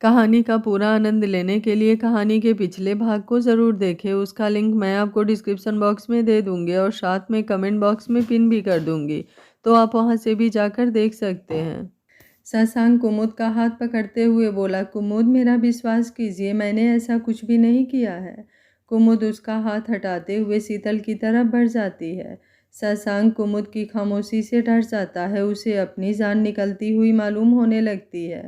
कहानी का पूरा आनंद लेने के लिए कहानी के पिछले भाग को ज़रूर देखें। उसका लिंक मैं आपको डिस्क्रिप्शन बॉक्स में दे दूँगी और साथ में कमेंट बॉक्स में पिन भी कर दूँगी, तो आप वहाँ से भी जाकर देख सकते हैं। शशांक कुमुद का हाथ पकड़ते हुए बोला, कुमुद मेरा विश्वास कीजिए, मैंने ऐसा कुछ भी नहीं किया है। कुमुद उसका हाथ हटाते हुए शीतल की तरफ बढ़ जाती है। शशांक कुमुद की खामोशी से डर जाता है, उसे अपनी जान निकलती हुई मालूम होने लगती है।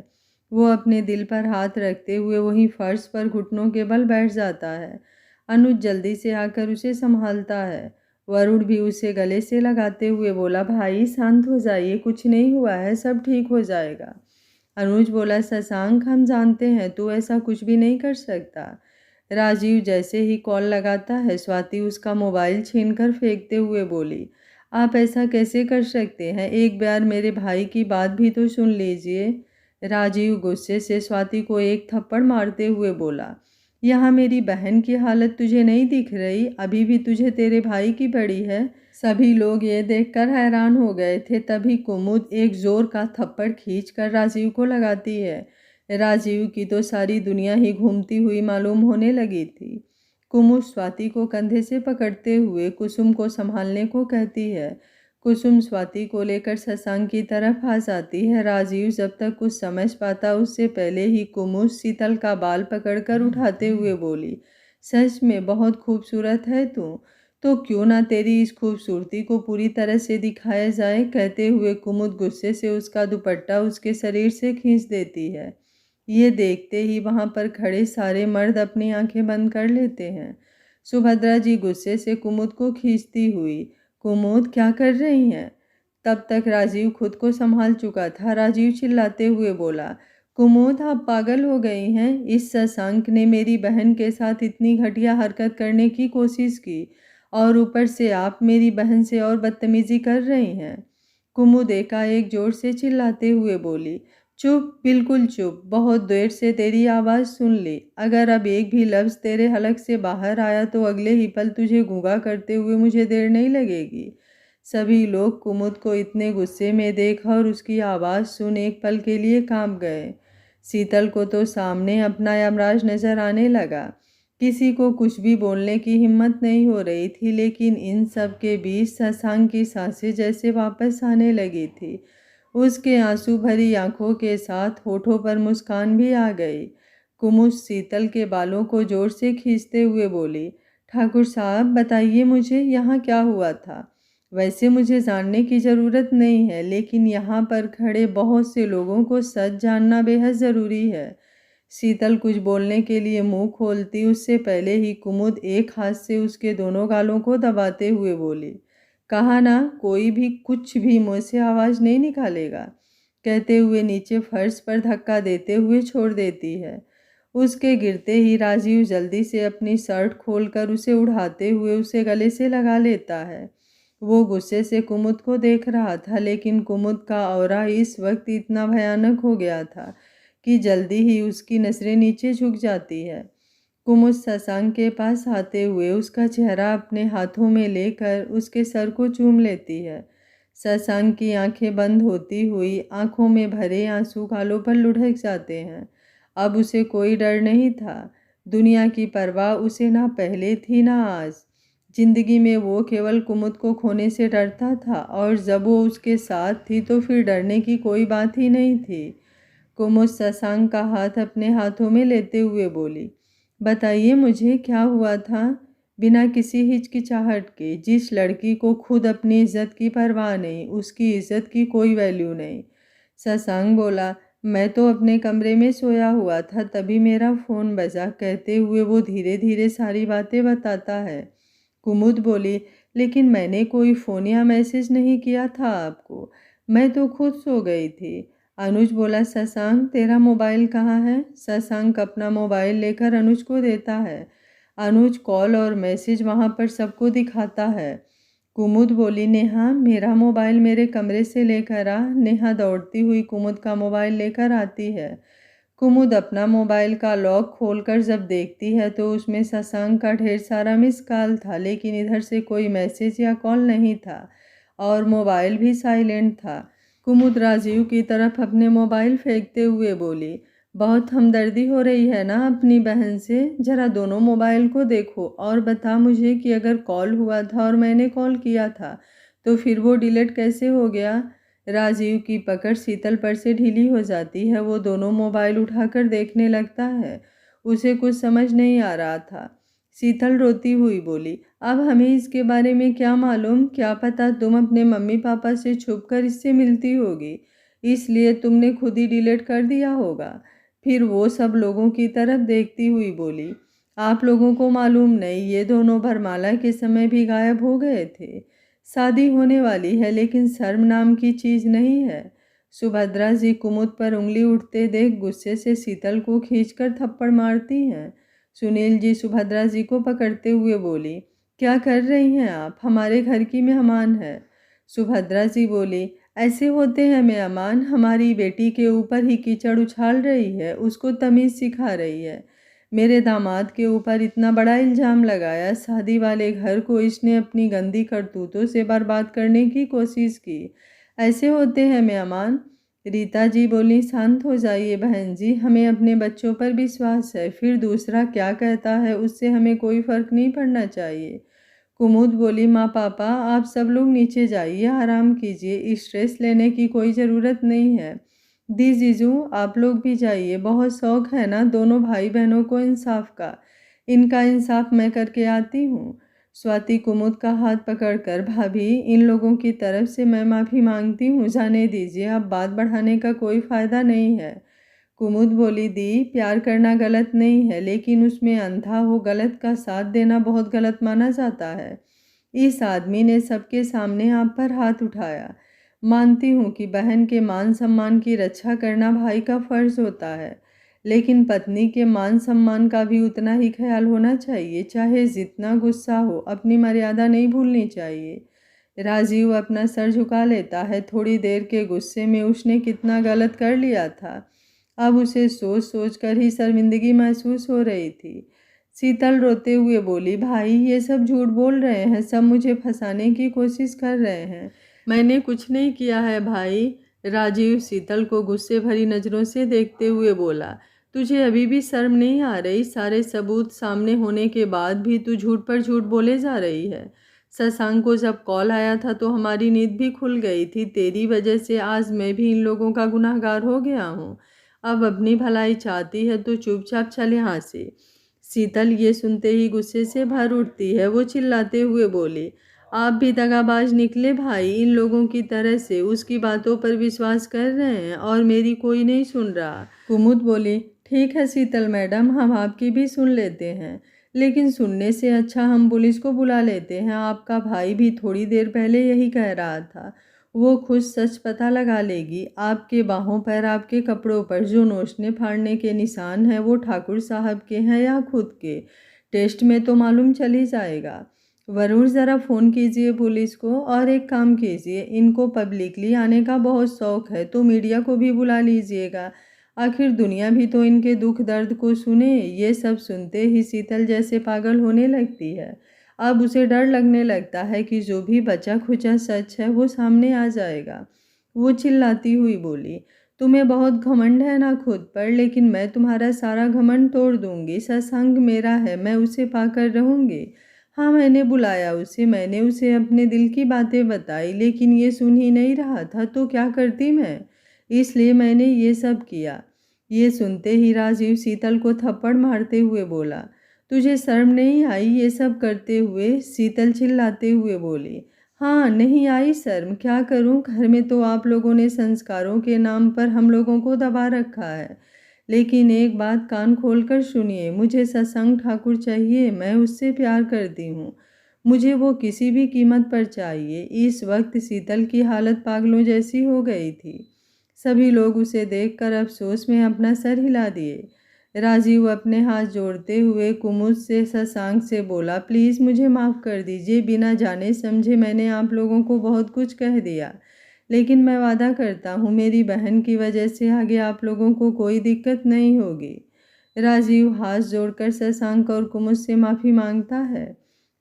वो अपने दिल पर हाथ रखते हुए वहीं फर्श पर घुटनों के बल बैठ जाता है। अनुज जल्दी से आकर उसे संभालता है। वरुण भी उसे गले से लगाते हुए बोला, भाई शांत हो जाइए, कुछ नहीं हुआ है, सब ठीक हो जाएगा। अनुज बोला, शशांक हम जानते हैं तू ऐसा कुछ भी नहीं कर सकता। राजीव जैसे ही कॉल लगाता है, स्वाति उसका मोबाइल छीनकर फेंकते हुए बोली, आप ऐसा कैसे कर सकते हैं, एक बार मेरे भाई की बात भी तो सुन लीजिए। राजीव गुस्से से स्वाति को एक थप्पड़ मारते हुए बोला, यहाँ मेरी बहन की हालत तुझे नहीं दिख रही, अभी भी तुझे तेरे भाई की पड़ी है। सभी लोग ये देखकर हैरान हो गए थे। तभी कुमुद एक जोर का थप्पड़ खींचकर राजीव को लगाती है। राजीव की तो सारी दुनिया ही घूमती हुई मालूम होने लगी थी। कुमुद स्वाति को कंधे से पकड़ते हुए कुसुम को संभालने को कहती है। कुसुम स्वाति को लेकर शशांक की तरफ आ जाती है। राजीव जब तक कुछ समझ पाता उससे पहले ही कुमुद शीतल का बाल पकड़कर उठाते हुए बोली, सच में बहुत खूबसूरत है तू, तो क्यों ना तेरी इस खूबसूरती को पूरी तरह से दिखाया जाए। कहते हुए कुमुद गुस्से से उसका दुपट्टा उसके शरीर से खींच देती है। ये देखते ही वहां पर खड़े सारे मर्द अपनी आंखें बंद कर लेते हैं। सुभद्रा जी गुस्से से कुमुद को खींचती हुई, कुमुद क्या कर रही हैं? तब तक राजीव खुद को संभाल चुका था। राजीव चिल्लाते हुए बोला, कुमुद आप पागल हो गई हैं, इस शशांक ने मेरी बहन के साथ इतनी घटिया हरकत करने की कोशिश की और ऊपर से आप मेरी बहन से और बदतमीजी कर रही हैं। कुमुद एकाएक जोर से चिल्लाते हुए बोली, चुप, बिल्कुल चुप, बहुत देर से तेरी आवाज़ सुन ली, अगर अब एक भी लफ्ज़ तेरे हलक से बाहर आया तो अगले ही पल तुझे गूंगा करते हुए मुझे देर नहीं लगेगी। सभी लोग कुमुद को इतने गुस्से में देखा और उसकी आवाज़ सुन एक पल के लिए कांप गए। शीतल को तो सामने अपना यमराज नजर आने लगा। किसी को कुछ भी बोलने की हिम्मत नहीं हो रही थी, लेकिन इन सब के बीच शशांक की सांसें जैसे वापस आने लगी थी। उसके आंसू भरी आंखों के साथ होठों पर मुस्कान भी आ गई। कुमुद शीतल के बालों को जोर से खींचते हुए बोली, ठाकुर साहब बताइए मुझे यहाँ क्या हुआ था। वैसे मुझे जानने की ज़रूरत नहीं है, लेकिन यहाँ पर खड़े बहुत से लोगों को सच जानना बेहद ज़रूरी है। शीतल कुछ बोलने के लिए मुंह खोलती उससे पहले ही कुमुद एक हाथ से उसके दोनों गालों को दबाते हुए बोली, कहा ना कोई भी कुछ भी मुंह से आवाज़ नहीं निकालेगा। कहते हुए नीचे फर्श पर धक्का देते हुए छोड़ देती है। उसके गिरते ही राजीव जल्दी से अपनी शर्ट खोलकर उसे उड़ाते हुए उसे गले से लगा लेता है। वो गुस्से से कुमुद को देख रहा था, लेकिन कुमुद का ऑरा इस वक्त इतना भयानक हो गया था कि जल्दी ही उसकी नज़रें नीचे झुक जाती है। कुमुद शशांक के पास आते हुए उसका चेहरा अपने हाथों में लेकर उसके सर को चूम लेती है। शशांक की आंखें बंद होती हुई आंखों में भरे आंसू गालों पर लुढ़क जाते हैं। अब उसे कोई डर नहीं था। दुनिया की परवाह उसे ना पहले थी ना आज। जिंदगी में वो केवल कुमुद को खोने से डरता था, और जब वो उसके साथ थी तो फिर डरने की कोई बात ही नहीं थी। कुमुद शशांक का हाथ अपने हाथों में लेते हुए बोली, बताइए मुझे क्या हुआ था। बिना किसी हिचकिचाहट के, जिस लड़की को खुद अपनी इज्जत की परवाह नहीं, उसकी इज्जत की कोई वैल्यू नहीं। शशांक बोला, मैं तो अपने कमरे में सोया हुआ था, तभी मेरा फ़ोन बजा। कहते हुए वो धीरे धीरे सारी बातें बताता है। कुमुद बोली, लेकिन मैंने कोई फ़ोन या मैसेज नहीं किया था आपको, मैं तो खुद सो गई थी। अनुज बोला, शशांक तेरा मोबाइल कहाँ है। शशांक अपना मोबाइल लेकर अनुज को देता है। अनुज कॉल और मैसेज वहाँ पर सबको दिखाता है। कुमुद बोली, नेहा मेरा मोबाइल मेरे कमरे से लेकर आ। नेहा दौड़ती हुई कुमुद का मोबाइल लेकर आती है। कुमुद अपना मोबाइल का लॉक खोलकर जब देखती है तो उसमें शशांक का ढेर सारा मिस कॉल था, लेकिन इधर से कोई मैसेज या कॉल नहीं था और मोबाइल भी साइलेंट था। कुमुद राजीव की तरफ अपने मोबाइल फेंकते हुए बोली, बहुत हमदर्दी हो रही है ना अपनी बहन से। ज़रा दोनों मोबाइल को देखो और बता मुझे कि अगर कॉल हुआ था और मैंने कॉल किया था तो फिर वो डिलीट कैसे हो गया। राजीव की पकड़ शीतल पर से ढीली हो जाती है। वो दोनों मोबाइल उठाकर देखने लगता है। उसे कुछ समझ नहीं आ रहा था। शीतल रोती हुई बोली, अब हमें इसके बारे में क्या मालूम, क्या पता तुम अपने मम्मी पापा से छुप कर इससे मिलती होगी, इसलिए तुमने खुद ही डिलीट कर दिया होगा। फिर वो सब लोगों की तरफ देखती हुई बोली, आप लोगों को मालूम नहीं, ये दोनों वरमाला के समय भी गायब हो गए थे। शादी होने वाली है लेकिन शर्म नाम की चीज़ नहीं है। सुभद्रा जी कुमुद पर उंगली उठते देख गुस्से से शीतल को खींचकर थप्पड़ मारती हैं। सुनील जी सुभद्रा जी को पकड़ते हुए बोली, क्या कर रही हैं आप, हमारे घर की मेहमान है। सुभद्रा जी बोली, ऐसे होते हैं मेहमान, हमारी बेटी के ऊपर ही कीचड़ उछाल रही है, उसको तमीज़ सिखा रही है। मेरे दामाद के ऊपर इतना बड़ा इल्ज़ाम लगाया, शादी वाले घर को इसने अपनी गंदी करतूतों से बर्बाद करने की कोशिश की। ऐसे होते हैं मेहमान। रीता जी बोली, शांत हो जाइए बहन जी, हमें अपने बच्चों पर विश्वास है, फिर दूसरा क्या कहता है उससे हमें कोई फ़र्क नहीं पड़ना चाहिए। कुमुद बोली, माँ पापा आप सब लोग नीचे जाइए, आराम कीजिए, स्ट्रेस लेने की कोई ज़रूरत नहीं है। दी जीजू आप लोग भी जाइए, बहुत शौक है ना दोनों भाई बहनों को इंसाफ का, इनका इंसाफ मैं करके आती हूँ। स्वाति कुमुद का हाथ पकड़कर, भाभी इन लोगों की तरफ से मैं माफ़ी मांगती हूँ, जाने दीजिए, अब बात बढ़ाने का कोई फ़ायदा नहीं है। कुमुद बोली, दी प्यार करना गलत नहीं है लेकिन उसमें अंधा हो गलत का साथ देना बहुत गलत माना जाता है। इस आदमी ने सबके सामने आप पर हाथ उठाया। मानती हूँ कि बहन के मान सम्मान की रक्षा करना भाई का फर्ज होता है, लेकिन पत्नी के मान सम्मान का भी उतना ही ख्याल होना चाहिए, चाहे जितना गुस्सा हो, अपनी मर्यादा नहीं भूलनी चाहिए। राजीव अपना सर झुका लेता है। थोड़ी देर के गुस्से में उसने कितना गलत कर लिया था, अब उसे सोच सोच कर ही शर्मिंदगी महसूस हो रही थी। शीतल रोते हुए बोली, भाई ये सब झूठ बोल रहे हैं, सब मुझे फंसाने की कोशिश कर रहे हैं, मैंने कुछ नहीं किया है भाई। राजीव शीतल को गुस्से भरी नज़रों से देखते हुए बोला, तुझे अभी भी शर्म नहीं आ रही, सारे सबूत सामने होने के बाद भी तू झूठ पर झूठ बोले जा रही है। शशांक को जब कॉल आया था तो हमारी नींद भी खुल गई थी, तेरी वजह से आज मैं भी इन लोगों का गुनहगार हो गया हूँ। अब अपनी भलाई चाहती है तो चुपचाप चल यहाँ से। शीतल ये सुनते ही गुस्से से भर उठती है। वो चिल्लाते हुए बोली, आप भी दगाबाज निकले भाई, इन लोगों की तरह से उसकी बातों पर विश्वास कर रहे हैं और मेरी कोई नहीं सुन रहा। कुमुद बोली, ठीक है शीतल मैडम, हम आपकी भी सुन लेते हैं, लेकिन सुनने से अच्छा हम पुलिस को बुला लेते हैं। आपका भाई भी थोड़ी देर पहले यही कह रहा था, वो खुद सच पता लगा लेगी। आपके बाहों पर, आपके कपड़ों पर जो नोचने फाड़ने के निशान हैं वो ठाकुर साहब के हैं या खुद के, टेस्ट में तो मालूम चल ही जाएगा। वरुण ज़रा फ़ोन कीजिए पुलिस को, और एक काम कीजिए, इनको पब्लिकली आने का बहुत शौक़ है तो मीडिया को भी बुला लीजिएगा, आखिर दुनिया भी तो इनके दुख दर्द को सुने। ये सब सुनते ही शीतल जैसे पागल होने लगती है। अब उसे डर लगने लगता है कि जो भी बचा खुचा सच है वो सामने आ जाएगा। वो चिल्लाती हुई बोली, तुम्हें बहुत घमंड है ना खुद पर, लेकिन मैं तुम्हारा सारा घमंड तोड़ दूंगी। शशांक मेरा है, मैं उसे पाकर रहूंगी। हाँ मैंने बुलाया उसे, मैंने उसे अपने दिल की बातें बताई, लेकिन ये सुन ही नहीं रहा था तो क्या करती मैं, इसलिए मैंने ये सब किया। ये सुनते ही राजीव शीतल को थप्पड़ मारते हुए बोला, तुझे शर्म नहीं आई ये सब करते हुए। शीतल चिल्लाते हुए बोली, हाँ नहीं आई शर्म, क्या करूं, घर में तो आप लोगों ने संस्कारों के नाम पर हम लोगों को दबा रखा है। लेकिन एक बात कान खोलकर सुनिए, मुझे शशांक ठाकुर चाहिए, मैं उससे प्यार करती हूँ, मुझे वो किसी भी कीमत पर चाहिए। इस वक्त शीतल की हालत पागलों जैसी हो गई थी। सभी लोग उसे देखकर अफसोस में अपना सर हिला दिए। राजीव अपने हाथ जोड़ते हुए कुमुद से, शशांक से बोला, प्लीज़ मुझे माफ़ कर दीजिए, बिना जाने समझे मैंने आप लोगों को बहुत कुछ कह दिया, लेकिन मैं वादा करता हूँ मेरी बहन की वजह से आगे आप लोगों को कोई दिक्कत नहीं होगी। राजीव हाथ जोड़कर शशांक और कुमुद से माफ़ी मांगता है।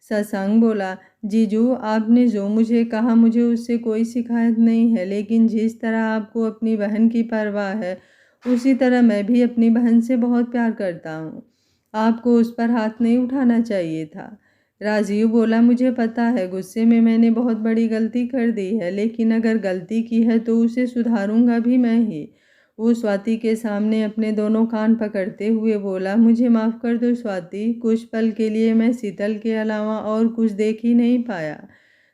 शशांक बोला, जीजू आपने जो मुझे कहा मुझे उससे कोई शिकायत नहीं है, लेकिन जिस तरह आपको अपनी बहन की परवाह है उसी तरह मैं भी अपनी बहन से बहुत प्यार करता हूँ। आपको उस पर हाथ नहीं उठाना चाहिए था। राजीव बोला, मुझे पता है गुस्से में मैंने बहुत बड़ी गलती कर दी है, लेकिन अगर गलती की है तो उसे सुधारूंगा भी मैं ही। वो स्वाति के सामने अपने दोनों कान पकड़ते हुए बोला, मुझे माफ़ कर दो स्वाति, कुछ पल के लिए मैं शीतल के अलावा और कुछ देख ही नहीं पाया।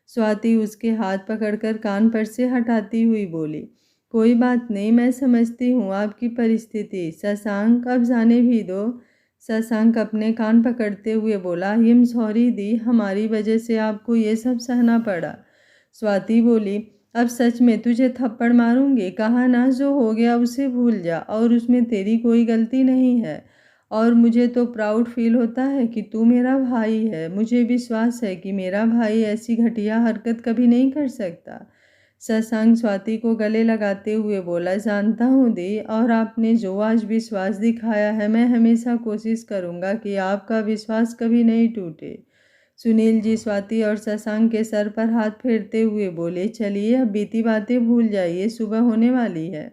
स्वाति उसके हाथ पकड़कर कान पर से हटाती हुई बोली, कोई बात नहीं, मैं समझती हूँ आपकी परिस्थिति। शशांक, अब जाने भी दो। शशांक अपने कान पकड़ते हुए बोला, आई एम सॉरी दी, हमारी वजह से आपको ये सब सहना पड़ा। स्वाति बोली, अब सच में तुझे थप्पड़ मारूंगी। कहा ना, जो हो गया उसे भूल जा और उसमें तेरी कोई गलती नहीं है। और मुझे तो प्राउड फील होता है कि तू मेरा भाई है। मुझे विश्वास है कि मेरा भाई ऐसी घटिया हरकत कभी नहीं कर सकता। शशांक स्वाति को गले लगाते हुए बोला, जानता हूँ दी, और आपने जो आज विश्वास दिखाया है, मैं हमेशा कोशिश करूँगा कि आपका विश्वास कभी नहीं टूटे। सुनील जी स्वाति और शशांक के सर पर हाथ फेरते हुए बोले, चलिए अब बीती बातें भूल जाइए, सुबह होने वाली है।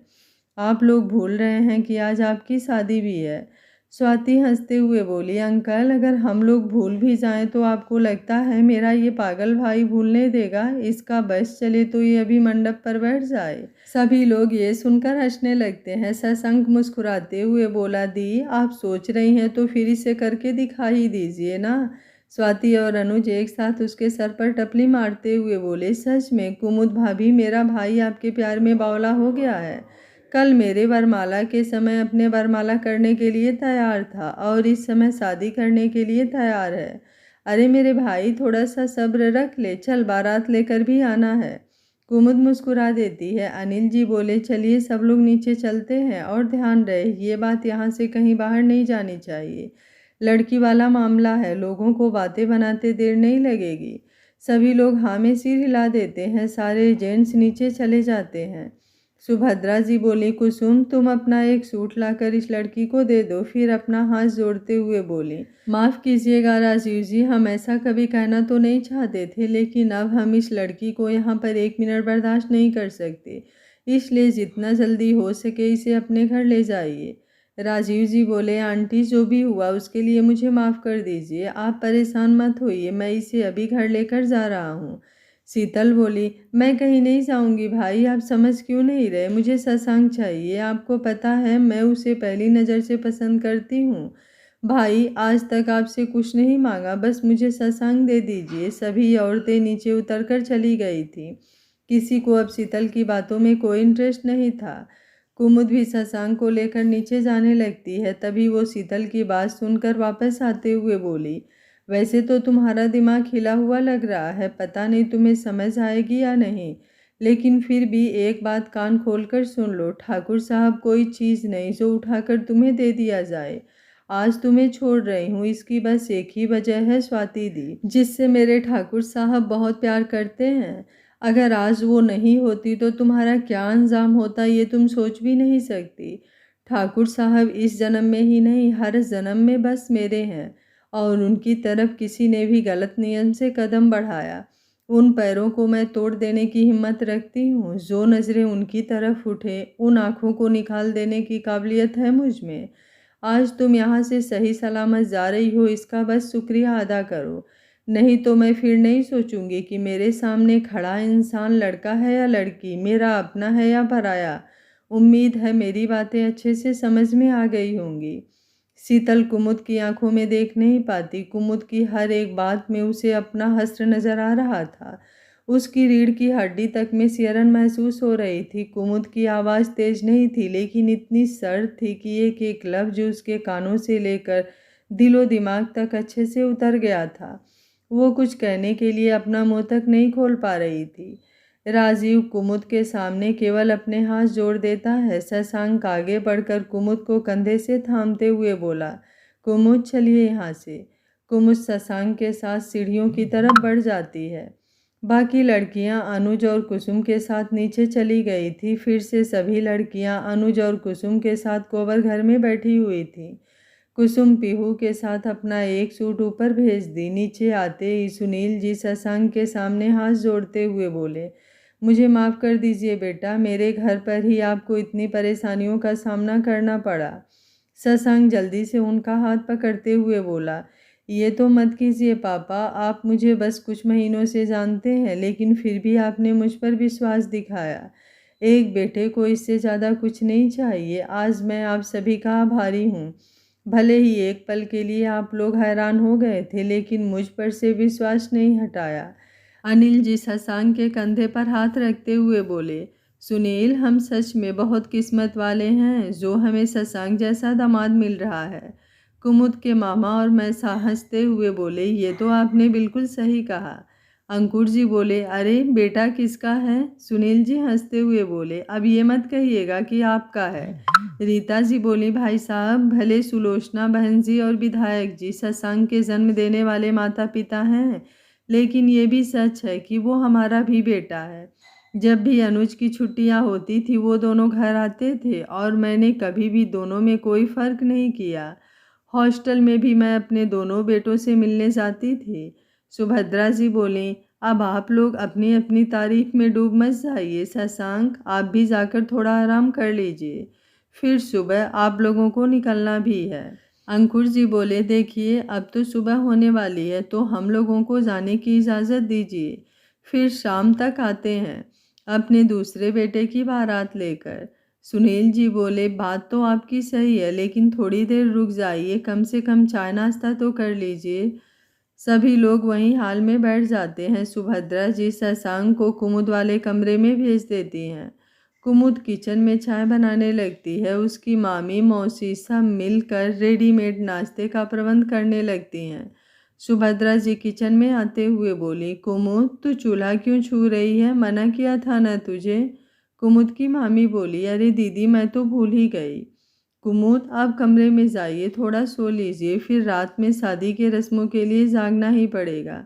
आप लोग भूल रहे हैं कि आज आपकी शादी भी है। स्वाति हंसते हुए बोली, अंकल, अगर हम लोग भूल भी जाएं तो आपको लगता है मेरा ये पागल भाई भूलने देगा? इसका बस चले तो ये अभी मंडप पर बैठ जाए। सभी लोग ये सुनकर हंसने लगते हैं। शशांक मुस्कुराते हुए बोला, दी, आप सोच रही हैं तो फिर इसे करके दिखा ही दीजिए ना। स्वाति और अनुज एक साथ उसके सर पर टपली मारते हुए बोले, सच में कुमुद भाभी, मेरा भाई आपके प्यार में बावला हो गया है। कल मेरे वरमाला के समय अपने वरमाला करने के लिए तैयार था और इस समय शादी करने के लिए तैयार है। अरे मेरे भाई, थोड़ा सा सब्र रख ले, चल बारात लेकर भी आना है। कुमुद मुस्कुरा देती है। अनिल जी बोले, चलिए सब लोग नीचे चलते हैं और ध्यान रहे ये बात यहाँ से कहीं बाहर नहीं जानी चाहिए। लड़की वाला मामला है, लोगों को बातें बनाते देर नहीं लगेगी। सभी लोग हाँ में सिर हिला देते हैं। सारे जेंट्स नीचे चले जाते हैं। सुभद्रा जी बोली, कुसुम, तुम अपना एक सूट लाकर इस लड़की को दे दो। फिर अपना हाथ जोड़ते हुए बोली, माफ़ कीजिएगा राजीव जी, हम ऐसा कभी कहना तो नहीं चाहते थे, लेकिन अब हम इस लड़की को यहाँ पर 1 मिनट बर्दाश्त नहीं कर सकते, इसलिए जितना जल्दी हो सके इसे अपने घर ले जाइए। राजीव जी बोले, आंटी, जो भी हुआ उसके लिए मुझे माफ़ कर दीजिए, आप परेशान मत होइए, मैं इसे अभी घर लेकर जा रहा हूँ। शीतल बोली, मैं कहीं नहीं जाऊंगी भाई, आप समझ क्यों नहीं रहे? मुझे शशांक चाहिए। आपको पता है मैं उसे पहली नज़र से पसंद करती हूँ। भाई, आज तक आपसे कुछ नहीं मांगा, बस मुझे शशांक दे दीजिए। सभी औरतें नीचे उतरकर चली गई थी। किसी को अब शीतल की बातों में कोई इंटरेस्ट नहीं था। कुमुद भी शशांक को लेकर नीचे जाने लगती है। तभी वो शीतल की बात सुनकर वापस आते हुए बोली, वैसे तो तुम्हारा दिमाग हिला हुआ लग रहा है, पता नहीं तुम्हें समझ आएगी या नहीं, लेकिन फिर भी एक बात कान खोलकर सुन लो। ठाकुर साहब कोई चीज़ नहीं जो उठाकर तुम्हें दे दिया जाए। आज तुम्हें छोड़ रही हूँ, इसकी बस एक ही वजह है, स्वाति दी, जिससे मेरे ठाकुर साहब बहुत प्यार करते हैं। अगर आज वो नहीं होती तो तुम्हारा क्या अंजाम होता ये तुम सोच भी नहीं सकती। ठाकुर साहब इस जन्म में ही नहीं, हर जन्म में बस मेरे हैं, और उनकी तरफ किसी ने भी गलत नियम से कदम बढ़ाया, उन पैरों को मैं तोड़ देने की हिम्मत रखती हूँ। जो नज़रें उनकी तरफ उठे, उन आँखों को निकाल देने की काबिलियत है मुझ में। आज तुम यहाँ से सही सलामत जा रही हो, इसका बस शुक्रिया अदा करो, नहीं तो मैं फिर नहीं सोचूंगी कि मेरे सामने खड़ा इंसान लड़का है या लड़की, मेरा अपना है या पराया। उम्मीद है मेरी बातें अच्छे से समझ में आ गई होंगी। शीतल कुमुद की आंखों में देख नहीं पाती। कुमुद की हर एक बात में उसे अपना हश्र नजर आ रहा था। उसकी रीढ़ की हड्डी तक में सिहरन महसूस हो रही थी। कुमुद की आवाज़ तेज नहीं थी, लेकिन इतनी सर्द थी कि एक एक लफ्ज उसके कानों से लेकर दिलो दिमाग तक अच्छे से उतर गया था। वो कुछ कहने के लिए अपना मुंह तक नहीं खोल पा रही थी। राजीव कुमुद के सामने केवल अपने हाथ जोड़ देता है। शशांक आगे बढ़कर कुमुद को कंधे से थामते हुए बोला, कुमुद, चलिए यहाँ से। कुमुद शशांक के साथ सीढ़ियों की तरफ बढ़ जाती है। बाकी लड़कियां अनुज और कुसुम के साथ नीचे चली गई थी। फिर से सभी लड़कियां अनुज और कुसुम के साथ कोवर घर में बैठी हुई थी। कुसुम पीहू के साथ अपना एक सूट ऊपर भेज दी। नीचे आते ही सुनील जी शशांक के सामने हाथ जोड़ते हुए बोले, मुझे माफ़ कर दीजिए बेटा, मेरे घर पर ही आपको इतनी परेशानियों का सामना करना पड़ा। शशांक जल्दी से उनका हाथ पकड़ते हुए बोला, ये तो मत कीजिए पापा, आप मुझे बस कुछ महीनों से जानते हैं, लेकिन फिर भी आपने मुझ पर विश्वास दिखाया। एक बेटे को इससे ज़्यादा कुछ नहीं चाहिए। आज मैं आप सभी का आभारी हूँ। भले ही एक पल के लिए आप लोग हैरान हो गए थे, लेकिन मुझ पर से विश्वास नहीं हटाया। अनिल जी शशांक के कंधे पर हाथ रखते हुए बोले, सुनील, हम सच में बहुत किस्मत वाले हैं जो हमें शशांक जैसा दामाद मिल रहा है। कुमुद के मामा और मैं हंसते हुए बोले, ये तो आपने बिल्कुल सही कहा। अंकुर जी बोले, अरे बेटा किसका है? सुनील जी हंसते हुए बोले, अब ये मत कहिएगा कि आपका है। रीता जी बोली, भाई साहब, भले सुलोचना बहन जी और विधायक जी शशांक के जन्म देने वाले माता पिता हैं, लेकिन ये भी सच है कि वो हमारा भी बेटा है। जब भी अनुज की छुट्टियां होती थी वो दोनों घर आते थे और मैंने कभी भी दोनों में कोई फ़र्क नहीं किया। हॉस्टल में भी मैं अपने दोनों बेटों से मिलने जाती थी। सुभद्रा जी बोली, अब आप लोग अपनी अपनी तारीफ में डूब मत जाइए। शशांक, आप भी जाकर थोड़ा आराम कर लीजिए, फिर सुबह आप लोगों को निकलना भी है। अंकुर जी बोले, देखिए अब तो सुबह होने वाली है, तो हम लोगों को जाने की इजाज़त दीजिए, फिर शाम तक आते हैं अपने दूसरे बेटे की बारात लेकर। सुनील जी बोले, बात तो आपकी सही है, लेकिन थोड़ी देर रुक जाइए, कम से कम चाय नाश्ता तो कर लीजिए। सभी लोग वहीं हाल में बैठ जाते हैं। सुभद्रा जी शशांक को कुमुद वाले कमरे में भेज देती हैं। कुमुद किचन में चाय बनाने लगती है। उसकी मामी मौसी सब मिलकर रेडीमेड नाश्ते का प्रबंध करने लगती हैं। सुभद्रा जी किचन में आते हुए बोली, कुमुद, तू चूल्हा क्यों छू रही है? मना किया था ना तुझे? कुमुद की मामी बोली, अरे दीदी, मैं तो भूल ही गई। कुमुद, आप कमरे में जाइए, थोड़ा सो लीजिए, फिर रात में शादी के रस्मों के लिए जागना ही पड़ेगा।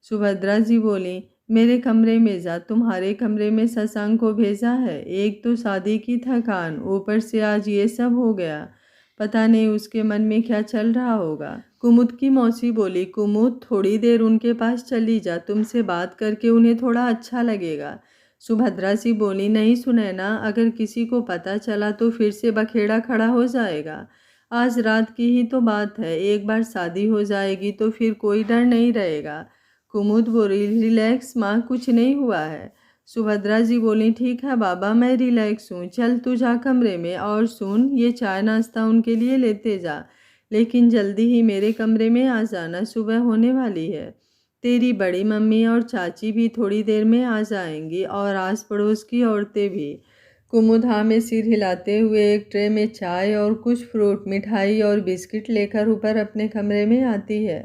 सुभद्रा जी बोली, मेरे कमरे में जा, तुम्हारे कमरे में शशांक को भेजा है। एक तो शादी की थकान, ऊपर से आज ये सब हो गया। पता नहीं उसके मन में क्या चल रहा होगा। कुमुद की मौसी बोली, कुमुद, थोड़ी देर उनके पास चली जा, तुमसे बात करके उन्हें थोड़ा अच्छा लगेगा। सुभद्रा सी बोली, नहीं सुनैना, अगर किसी को पता चला तो फिर से बखेड़ा खड़ा हो जाएगा। आज रात की ही तो बात है, एक बार शादी हो जाएगी तो फिर कोई डर नहीं रहेगा। कुमुद बोली, रिलैक्स माँ, कुछ नहीं हुआ है। सुभद्रा जी बोली, ठीक है बाबा, मैं रिलैक्स हूँ, चल तू जा कमरे में, और सुन, ये चाय नाश्ता उनके लिए लेते जा, लेकिन जल्दी ही मेरे कमरे में आ जाना, सुबह होने वाली है। तेरी बड़ी मम्मी और चाची भी थोड़ी देर में आ जाएंगी, और आस पड़ोस की औरतें भी। कुमुद हाँ में सिर हिलाते हुए एक ट्रे में चाय और कुछ फ्रूट, मिठाई और बिस्किट लेकर ऊपर अपने कमरे में आती है।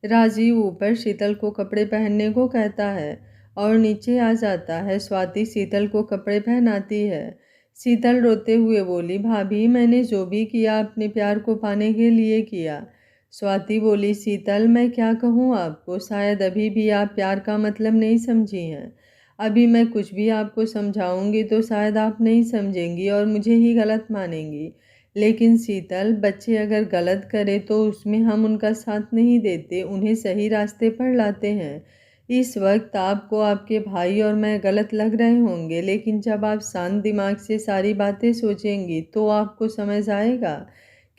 राजीव ऊपर शीतल को कपड़े पहनने को कहता है और नीचे आ जाता है। स्वाति शीतल को कपड़े पहनाती है। शीतल रोते हुए बोली, भाभी, मैंने जो भी किया अपने प्यार को पाने के लिए किया। स्वाति बोली, शीतल, मैं क्या कहूँ आपको, शायद अभी भी आप प्यार का मतलब नहीं समझी हैं। अभी मैं कुछ भी आपको समझाऊंगी तो शायद आप नहीं समझेंगी और मुझे ही गलत मानेंगी। लेकिन शीतल, बच्चे अगर गलत करें तो उसमें हम उनका साथ नहीं देते, उन्हें सही रास्ते पर लाते हैं। इस वक्त आपको आपके भाई और मैं गलत लग रहे होंगे, लेकिन जब आप शांत दिमाग से सारी बातें सोचेंगी तो आपको समझ आएगा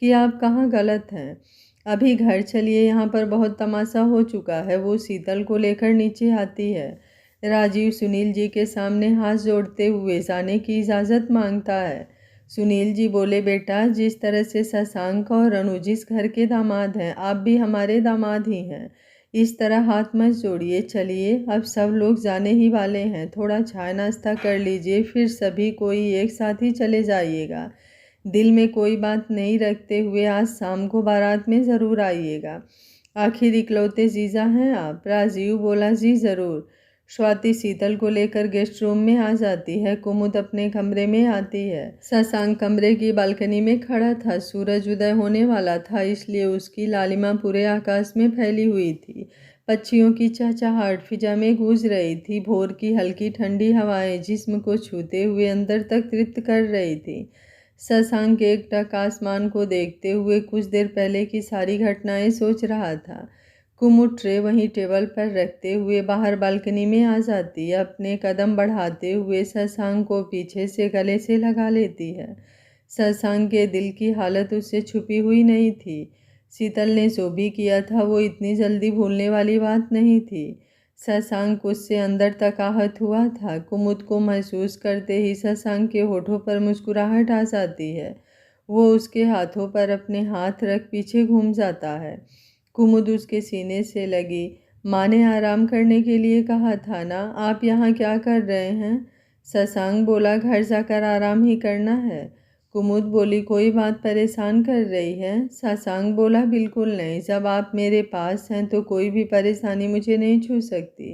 कि आप कहाँ गलत हैं। अभी घर चलिए, यहाँ पर बहुत तमाशा हो चुका है। वो शीतल को लेकर नीचे आती है। राजीव सुनील जी के सामने हाथ जोड़ते हुए जाने की इजाज़त मांगता है। सुनील जी बोले, बेटा, जिस तरह से शशांक और अनुज इस घर के दामाद हैं, आप भी हमारे दामाद ही हैं। इस तरह हाथ मत जोड़िए। चलिए, अब सब लोग जाने ही वाले हैं, थोड़ा चाय नाश्ता कर लीजिए, फिर सभी कोई एक साथ ही चले जाइएगा। दिल में कोई बात नहीं रखते हुए आज शाम को बारात में ज़रूर आइएगा। आखिर इकलौते जीजा हैं आप। राजीव बोला, जी ज़रूर। स्वाति शीतल को लेकर गेस्ट रूम में आ जाती है। कुमुद अपने कमरे में आती है। शशांक कमरे की बालकनी में खड़ा था। सूरज उदय होने वाला था, इसलिए उसकी लालिमा पूरे आकाश में फैली हुई थी। पक्षियों की चहचहाहट फिजा में गूंज रही थी। भोर की हल्की ठंडी हवाएं जिस्म को छूते हुए अंदर तक तृप्त कर रही थी। शशांक एकटक आसमान को देखते हुए कुछ देर पहले की सारी घटनाएं सोच रहा था। कुमुद ट्रे वहीं टेबल पर रखते हुए बाहर बालकनी में आ जाती है। अपने कदम बढ़ाते हुए शशांक को पीछे से गले से लगा लेती है। शशांक के दिल की हालत उससे छुपी हुई नहीं थी। शीतल ने जो भी किया था वो इतनी जल्दी भूलने वाली बात नहीं थी। शशांक उससे अंदर तक आहत हुआ था। कुमुद को महसूस करते ही शशांक के होठों पर मुस्कुराहट आ जाती है। वो उसके हाथों पर अपने हाथ रख पीछे घूम जाता है। कुमुद उसके सीने से लगी। माँ ने आराम करने के लिए कहा था ना, आप यहाँ क्या कर रहे हैं? शशांक बोला, घर जाकर आराम ही करना है। कुमुद बोली, कोई बात परेशान कर रही है? शशांक बोला, बिल्कुल नहीं, जब आप मेरे पास हैं तो कोई भी परेशानी मुझे नहीं छू सकती।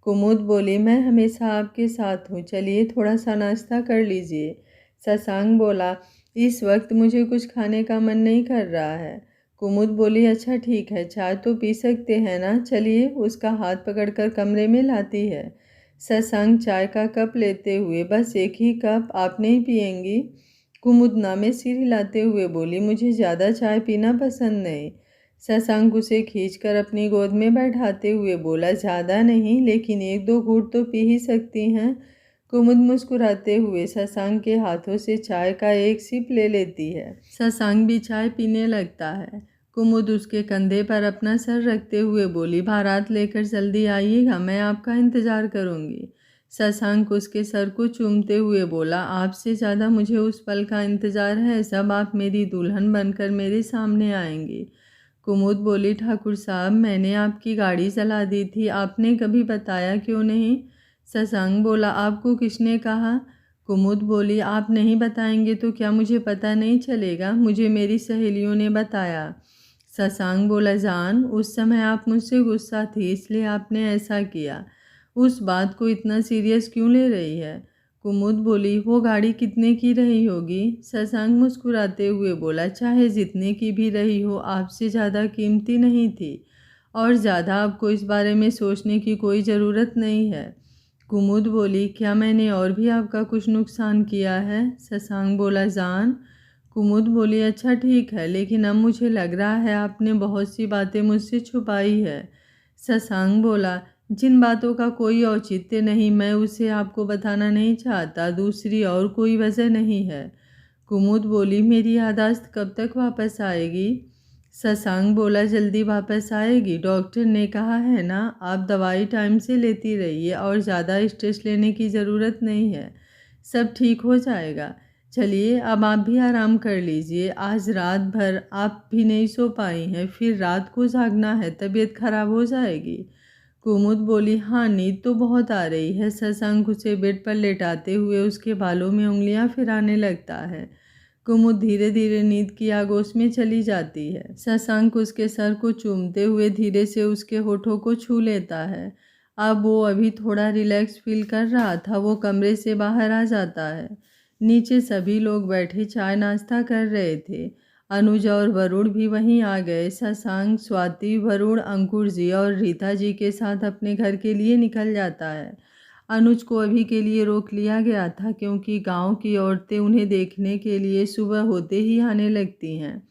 कुमुद बोली, मैं हमेशा आपके साथ हूँ, चलिए थोड़ा सा नाश्ता कर लीजिए। शशांक बोला, इस वक्त मुझे कुछ खाने का मन नहीं कर रहा है। कुमुद बोली, अच्छा ठीक है, चाय तो पी सकते हैं ना, चलिए। उसका हाथ पकड़कर कमरे में लाती है। शशांक चाय का कप लेते हुए, बस एक ही कप, आप नहीं पिएंगी? कुमुद ना में सिर हिलाते हुए बोली, मुझे ज़्यादा चाय पीना पसंद नहीं। शशांक उसे खींचकर अपनी गोद में बैठाते हुए बोला, ज़्यादा नहीं, लेकिन एक दो घूंट तो पी ही सकती हैं। कुमुद मुस्कुराते हुए शशांक के हाथों से चाय का एक सिप ले लेती है। शशांक भी चाय पीने लगता है। कुमुद उसके कंधे पर अपना सर रखते हुए बोली, बारात लेकर जल्दी आइएगा, मैं आपका इंतज़ार करूँगी। शशांक उसके सर को चूमते हुए बोला, आपसे ज़्यादा मुझे उस पल का इंतज़ार है जब आप मेरी दुल्हन बनकर मेरे सामने आएंगी। कुमुद बोली, ठाकुर साहब, मैंने आपकी गाड़ी जला दी थी, आपने कभी बताया क्यों नहीं? शशांक बोला, आपको किसने कहा? कुमुद बोली, आप नहीं बताएंगे तो क्या मुझे पता नहीं चलेगा? मुझे मेरी सहेलियों ने बताया। शशांक बोला, जान, उस समय आप मुझसे गुस्सा थी, इसलिए आपने ऐसा किया। उस बात को इतना सीरियस क्यों ले रही है? कुमुद बोली, वो गाड़ी कितने की रही होगी? शशांक मुस्कुराते हुए बोला, चाहे जितने की भी रही हो, आपसे ज़्यादा कीमती नहीं थी, और ज़्यादा आपको इस बारे में सोचने की कोई ज़रूरत नहीं है। कुमुद बोली, क्या मैंने और भी आपका कुछ नुकसान किया है? शशांक बोला, जान। कुमुद बोली, अच्छा ठीक है, लेकिन अब मुझे लग रहा है आपने बहुत सी बातें मुझसे छुपाई है। शशांक बोला, जिन बातों का कोई औचित्य नहीं, मैं उसे आपको बताना नहीं चाहता, दूसरी और कोई वजह नहीं है। कुमुद बोली, मेरी याददाश्त कब तक वापस आएगी? शशांक बोला, जल्दी वापस आएगी, डॉक्टर ने कहा है ना, आप दवाई टाइम से लेती रहिए और ज़्यादा स्ट्रेस लेने की ज़रूरत नहीं है, सब ठीक हो जाएगा। चलिए अब आप भी आराम कर लीजिए, आज रात भर आप भी नहीं सो पाई हैं, फिर रात को जागना है, तबीयत खराब हो जाएगी। कुमुद बोली, हाँ नींद तो बहुत आ रही है। शशांक उसे बेड पर लेटाते हुए उसके बालों में उंगलियां फिराने लगता है। कुमुद धीरे धीरे नींद की आगोश में चली जाती है। शशांक उसके सर को चूमते हुए धीरे से उसके होठों को छू लेता है। अब वो अभी थोड़ा रिलैक्स फील कर रहा था। वो कमरे से बाहर आ जाता है। नीचे सभी लोग बैठे चाय नाश्ता कर रहे थे। अनुज और वरुण भी वहीं आ गए। शशांक, स्वाति, वरुण, अंकुर जी और रीता जी के साथ अपने घर के लिए निकल जाता है। अनुज को अभी के लिए रोक लिया गया था क्योंकि गांव की औरतें उन्हें देखने के लिए सुबह होते ही आने लगती हैं।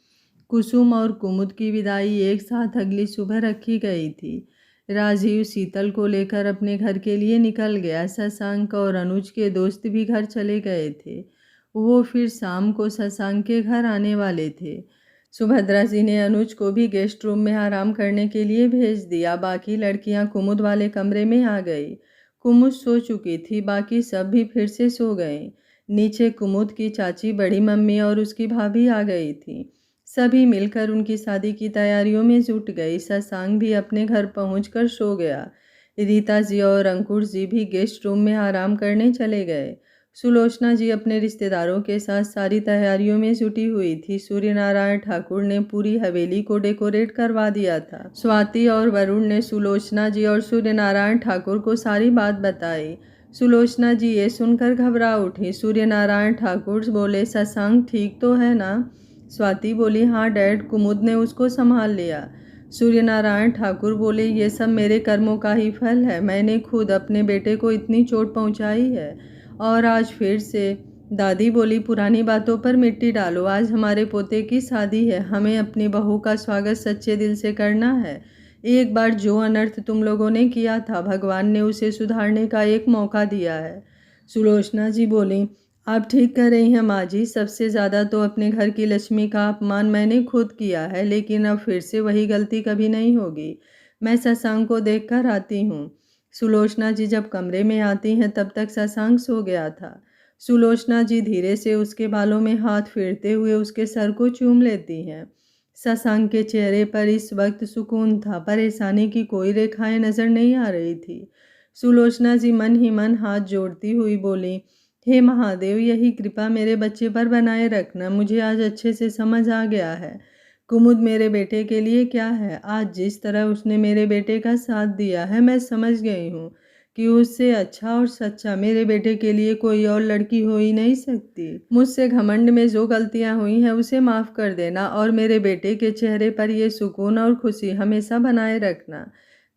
कुसुम और कुमुद की विदाई एक साथ अगली सुबह रखी गई थी। राजीव शीतल को लेकर अपने घर के लिए निकल गया। शशांक और अनुज के दोस्त भी घर चले गए थे। वो फिर शाम को शशांक के घर आने वाले थे। सुभद्रा जी ने अनुज को भी गेस्ट रूम में आराम करने के लिए भेज दिया। बाकी लड़कियां कुमुद वाले कमरे में आ गई। कुमुद सो चुकी थी, बाकी सब भी फिर से सो गए। नीचे कुमुद की चाची, बड़ी मम्मी और उसकी भाभी आ गई थी। सभी मिलकर उनकी शादी की तैयारियों में जुट गई। शशांक भी अपने घर पहुंचकर सो गया। रीता जी और अंकुर जी भी गेस्ट रूम में आराम करने चले गए। सुलोचना जी अपने रिश्तेदारों के साथ सारी तैयारियों में जुटी हुई थी। सूर्य नारायण ठाकुर ने पूरी हवेली को डेकोरेट करवा दिया था। स्वाति और वरुण ने सुलोचना जी और सूर्य नारायण ठाकुर को सारी बात बताई। सुलोचना जी ये सुनकर घबरा उठी। सूर्य नारायण ठाकुर बोले, शशांक ठीक तो है ना? स्वाति बोली, हाँ डैड, कुमुद ने उसको संभाल लिया। सूर्य नारायण ठाकुर बोले, ये सब मेरे कर्मों का ही फल है। मैंने खुद अपने बेटे को इतनी चोट पहुंचाई है और आज फिर से। दादी बोली, पुरानी बातों पर मिट्टी डालो, आज हमारे पोते की शादी है, हमें अपनी बहू का स्वागत सच्चे दिल से करना है। एक बार जो अनर्थ तुम लोगों ने किया था, भगवान ने उसे सुधारने का एक मौका दिया है। सुलोचना जी बोली, आप ठीक कह रही हैं माँ जी, सबसे ज़्यादा तो अपने घर की लक्ष्मी का अपमान मैंने खुद किया है, लेकिन अब फिर से वही गलती कभी नहीं होगी। मैं शशांक को देख कर आती हूँ। सुलोचना जी जब कमरे में आती हैं तब तक शशांक सो गया था। सुलोचना जी धीरे से उसके बालों में हाथ फेरते हुए उसके सर को चूम लेती हैं। शशांक के चेहरे पर इस वक्त सुकून था, परेशानी की कोई रेखाएं नजर नहीं आ रही थी। सुलोचना जी मन ही मन हाथ जोड़ती हुई बोली, हे महादेव, यही कृपा मेरे बच्चे पर बनाए रखना। मुझे आज अच्छे से समझ आ गया है कुमुद मेरे बेटे के लिए क्या है। आज जिस तरह उसने मेरे बेटे का साथ दिया है, मैं समझ गई हूँ कि उससे अच्छा और सच्चा मेरे बेटे के लिए कोई और लड़की हो ही नहीं सकती। मुझसे घमंड में जो गलतियां हुई हैं उसे माफ़ कर देना और मेरे बेटे के चेहरे पर ये सुकून और खुशी हमेशा बनाए रखना।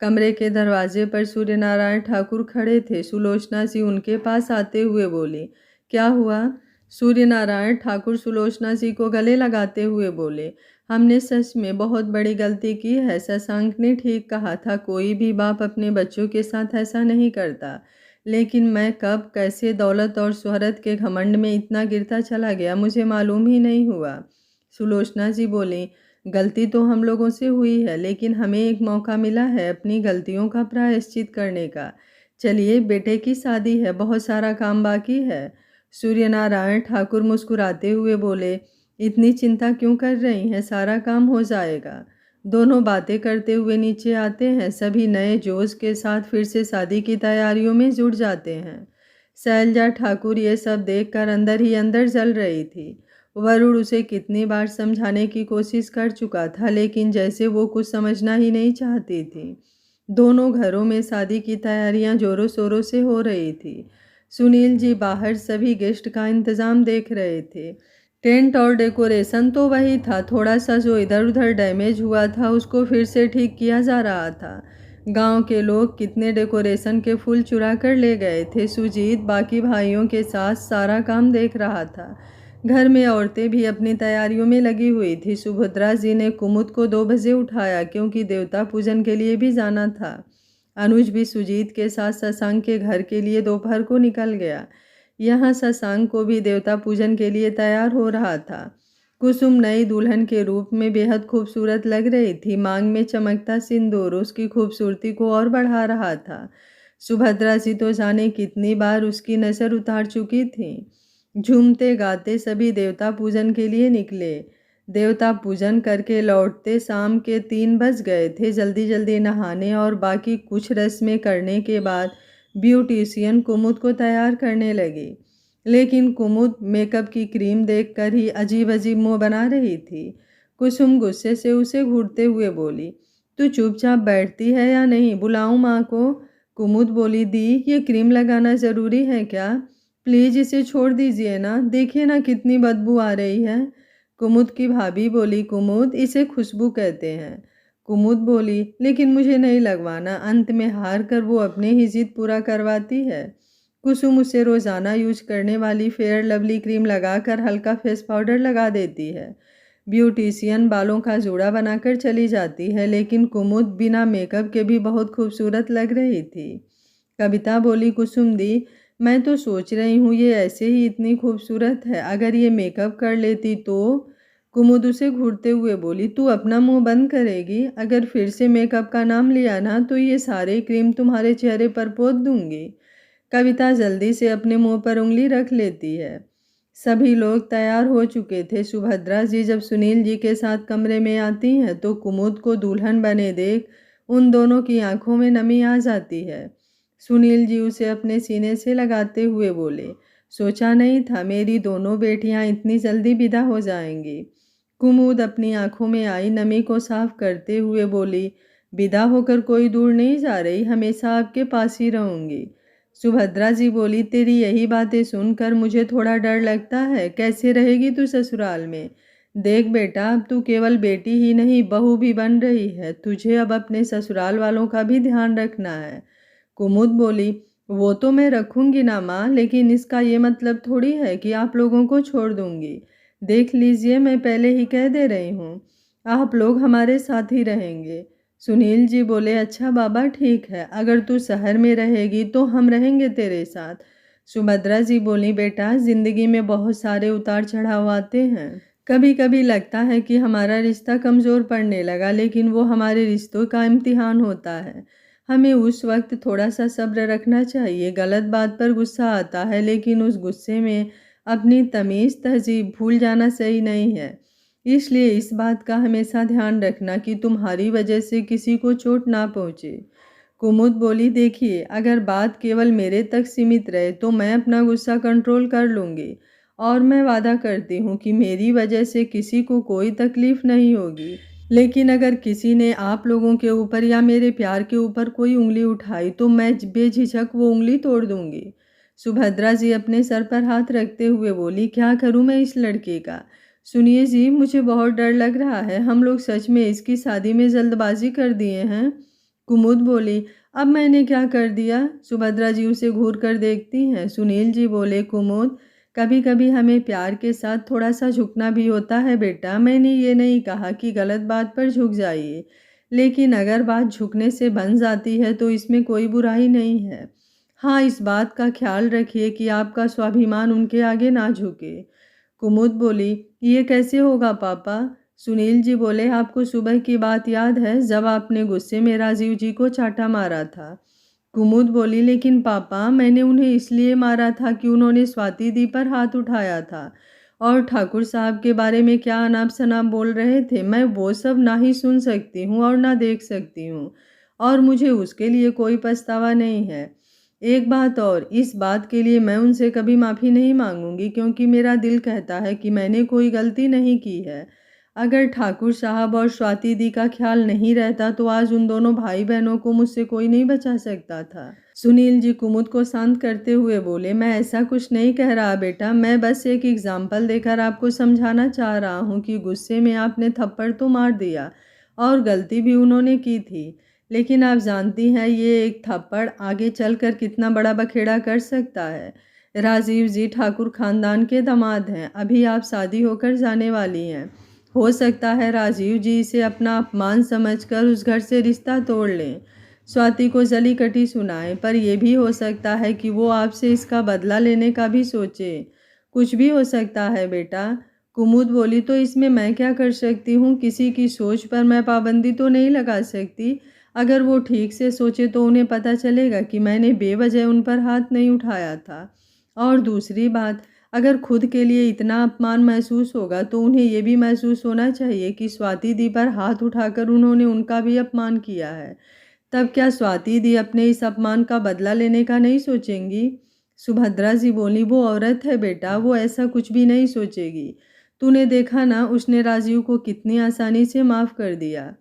कमरे के दरवाजे पर सूर्यनारायण ठाकुर खड़े थे। सुलोचना जी उनके पास आते हुए बोली, क्या हुआ? सूर्यनारायण ठाकुर सुलोचना जी को गले लगाते हुए बोले, हमने सच में बहुत बड़ी गलती की है। शशांक ने ठीक कहा था, कोई भी बाप अपने बच्चों के साथ ऐसा नहीं करता। लेकिन मैं कब कैसे दौलत और शोहरत के घमंड में इतना गिरता चला गया, मुझे मालूम ही नहीं हुआ। सुलोचना जी बोली, गलती तो हम लोगों से हुई है, लेकिन हमें एक मौका मिला है अपनी गलतियों का प्रायश्चित करने का। चलिए, बेटे की शादी है, बहुत सारा काम बाकी है। सूर्यनारायण ठाकुर मुस्कुराते हुए बोले, इतनी चिंता क्यों कर रही हैं, सारा काम हो जाएगा। दोनों बातें करते हुए नीचे आते हैं। सभी नए जोश के साथ फिर से शादी की तैयारियों में जुट जाते हैं। शैलजा ठाकुर ये सब देखकर अंदर ही अंदर जल रही थी। वरुण उसे कितनी बार समझाने की कोशिश कर चुका था, लेकिन जैसे वो कुछ समझना ही नहीं चाहती थी। दोनों घरों में शादी की तैयारियां जोरों शोरों से हो रही थी। सुनील जी बाहर सभी गेस्ट का इंतजाम देख रहे थे। टेंट और डेकोरेशन तो वही था, थोड़ा सा जो इधर उधर डैमेज हुआ था उसको फिर से ठीक किया जा रहा था। गांव के लोग कितने डेकोरेशन के फूल चुरा कर ले गए थे। सुजीत बाकी भाइयों के साथ सारा काम देख रहा था। घर में औरतें भी अपनी तैयारियों में लगी हुई थी। सुभद्रा जी ने कुमुद को 2 बजे उठाया क्योंकि देवता पूजन के लिए भी जाना था। अनुज भी सुजीत के साथ शशांक के घर के लिए दोपहर को निकल गया। यहाँ शशांक को भी देवता पूजन के लिए तैयार हो रहा था। कुसुम नई दुल्हन के रूप में बेहद खूबसूरत लग रही थी। मांग में चमकता सिंदूर उसकी खूबसूरती को और बढ़ा रहा था। सुभद्रा जी तो जाने कितनी बार उसकी नज़र उतार चुकी थी। झूमते गाते सभी देवता पूजन के लिए निकले। देवता पूजन करके लौटते शाम के 3 बज गए थे। जल्दी जल्दी नहाने और बाकी कुछ रस्में करने के बाद ब्यूटिशियन कुमुद को तैयार करने लगी। लेकिन कुमुद मेकअप की क्रीम देखकर ही अजीब अजीब मुंह बना रही थी। कुसुम गुस्से से उसे घूरते हुए बोली, तू चुपचाप बैठती है या नहीं, बुलाऊं माँ को? कुमुद बोली, दी, ये क्रीम लगाना ज़रूरी है क्या? प्लीज़ इसे छोड़ दीजिए ना, देखिए ना कितनी बदबू आ रही है। कुमुद की भाभी बोली, कुमुद, इसे खुशबू कहते हैं। कुमुद बोली, लेकिन मुझे नहीं लगवाना। अंत में हार कर वो अपने ही जिद पूरा करवाती है। कुसुम उसे रोज़ाना यूज करने वाली फेयर लवली क्रीम लगाकर हल्का फेस पाउडर लगा देती है। ब्यूटिशियन बालों का जोड़ा बनाकर चली जाती है, लेकिन कुमुद बिना मेकअप के भी बहुत खूबसूरत लग रही थी। कविता बोली, कुसुम दी, मैं तो सोच रही हूँ ये ऐसे ही इतनी खूबसूरत है, अगर ये मेकअप कर लेती तो? कुमुद उसे घूरते हुए बोली, तू अपना मुंह बंद करेगी? अगर फिर से मेकअप का नाम लिया ना तो ये सारे क्रीम तुम्हारे चेहरे पर पोत दूंगी। कविता जल्दी से अपने मुंह पर उंगली रख लेती है। सभी लोग तैयार हो चुके थे। सुभद्रा जी जब सुनील जी के साथ कमरे में आती हैं तो कुमुद को दुल्हन बने देख उन दोनों की आंखों में नमी आ जाती है। सुनील जी उसे अपने सीने से लगाते हुए बोले, सोचा नहीं था मेरी दोनों बेटियां इतनी जल्दी विदा हो जाएंगी। कुमुद अपनी आंखों में आई नमी को साफ करते हुए बोली, विदा होकर कोई दूर नहीं जा रही, हमेशा आपके पास ही रहूंगी। सुभद्रा जी बोली, तेरी यही बातें सुनकर मुझे थोड़ा डर लगता है। कैसे रहेगी तू ससुराल में? देख बेटा, अब तू केवल बेटी ही नहीं बहू भी बन रही है। तुझे अब अपने ससुराल वालों का भी ध्यान रखना है। कुमुद बोली, वो तो मैं रखूंगी ना माँ, लेकिन इसका ये मतलब थोड़ी है कि आप लोगों को छोड़ दूंगी। देख लीजिए, मैं पहले ही कह दे रही हूँ, आप लोग हमारे साथ ही रहेंगे। सुनील जी बोले, अच्छा बाबा ठीक है, अगर तू शहर में रहेगी तो हम रहेंगे तेरे साथ। सुभद्रा जी बोली, बेटा जिंदगी में बहुत सारे उतार चढ़ाव आते हैं। कभी कभी लगता है कि हमारा रिश्ता कमज़ोर पड़ने लगा, लेकिन वो हमारे रिश्तों का इम्तिहान होता है। हमें उस वक्त थोड़ा सा सब्र रखना चाहिए। गलत बात पर गुस्सा आता है, लेकिन उस गुस्से में अपनी तमीज़ तहजीब भूल जाना सही नहीं है। इसलिए इस बात का हमेशा ध्यान रखना कि तुम्हारी वजह से किसी को चोट ना पहुँचे। कुमुद बोली, देखिए अगर बात केवल मेरे तक सीमित रहे तो मैं अपना गुस्सा कंट्रोल कर लूँगी, और मैं वादा करती हूँ कि मेरी वजह से किसी को कोई तकलीफ नहीं होगी। लेकिन अगर किसी ने आप लोगों के ऊपर या मेरे प्यार के ऊपर कोई उंगली उठाई तो मैं बेझिझक वो उंगली तोड़ दूंगी। सुभद्रा जी अपने सर पर हाथ रखते हुए बोली, क्या करूं मैं इस लड़के का। सुनिए जी, मुझे बहुत डर लग रहा है, हम लोग सच में इसकी शादी में जल्दबाजी कर दिए हैं। कुमुद बोली, अब मैंने क्या कर दिया। सुभद्रा जी उसे घूर कर देखती हैं। सुनील जी बोले, कुमुद कभी कभी हमें प्यार के साथ थोड़ा सा झुकना भी होता है बेटा। मैंने ये नहीं कहा कि गलत बात पर झुक जाइए, लेकिन अगर बात झुकने से बन जाती है तो इसमें कोई बुराई नहीं है। हाँ, इस बात का ख्याल रखिए कि आपका स्वाभिमान उनके आगे ना झुके। कुमुद बोली, ये कैसे होगा पापा। सुनील जी बोले, आपको सुबह की बात याद है जब आपने गुस्से में राजीव जी को चाटा मारा था। कुमुद बोली, लेकिन पापा मैंने उन्हें इसलिए मारा था कि उन्होंने स्वाति दी पर हाथ उठाया था, और ठाकुर साहब के बारे में क्या अनाप शनाप बोल रहे थे, मैं वो सब ना ही सुन सकती हूँ और ना देख सकती हूँ, और मुझे उसके लिए कोई पछतावा नहीं है। एक बात और, इस बात के लिए मैं उनसे कभी माफ़ी नहीं मांगूंगी, क्योंकि मेरा दिल कहता है कि मैंने कोई गलती नहीं की है। अगर ठाकुर साहब और स्वाति दी का ख्याल नहीं रहता तो आज उन दोनों भाई बहनों को मुझसे कोई नहीं बचा सकता था। सुनील जी कुमुद को शांत करते हुए बोले, मैं ऐसा कुछ नहीं कह रहा बेटा, मैं बस एक एग्जाम्पल देकर आपको समझाना चाह रहा हूँ कि गुस्से में आपने थप्पड़ तो मार दिया, और गलती भी उन्होंने की थी, लेकिन आप जानती हैं ये एक थप्पड़ आगे चलकर कितना बड़ा बखेड़ा कर सकता है। राजीव जी ठाकुर खानदान के दामाद हैं, अभी आप शादी होकर जाने वाली हैं। हो सकता है राजीव जी इसे अपना अपमान समझकर उस घर से रिश्ता तोड़ लें, स्वाति को जली कटी सुनाएं, पर यह भी हो सकता है कि वो आपसे इसका बदला लेने का भी सोचे। कुछ भी हो सकता है बेटा। कुमुद बोली, तो इसमें मैं क्या कर सकती हूँ, किसी की सोच पर मैं पाबंदी तो नहीं लगा सकती। अगर वो ठीक से सोचे तो उन्हें पता चलेगा कि मैंने बेवजह उन पर हाथ नहीं उठाया था। और दूसरी बात, अगर खुद के लिए इतना अपमान महसूस होगा तो उन्हें यह भी महसूस होना चाहिए कि स्वाति दी पर हाथ उठाकर उन्होंने उनका भी अपमान किया है। तब क्या स्वाति दी अपने इस अपमान का बदला लेने का नहीं सोचेंगी। सुभद्रा जी बोली, वो औरत है बेटा, वो ऐसा कुछ भी नहीं सोचेगी। तूने देखा ना, उसने राजीव को कितनी आसानी से माफ़ कर दिया।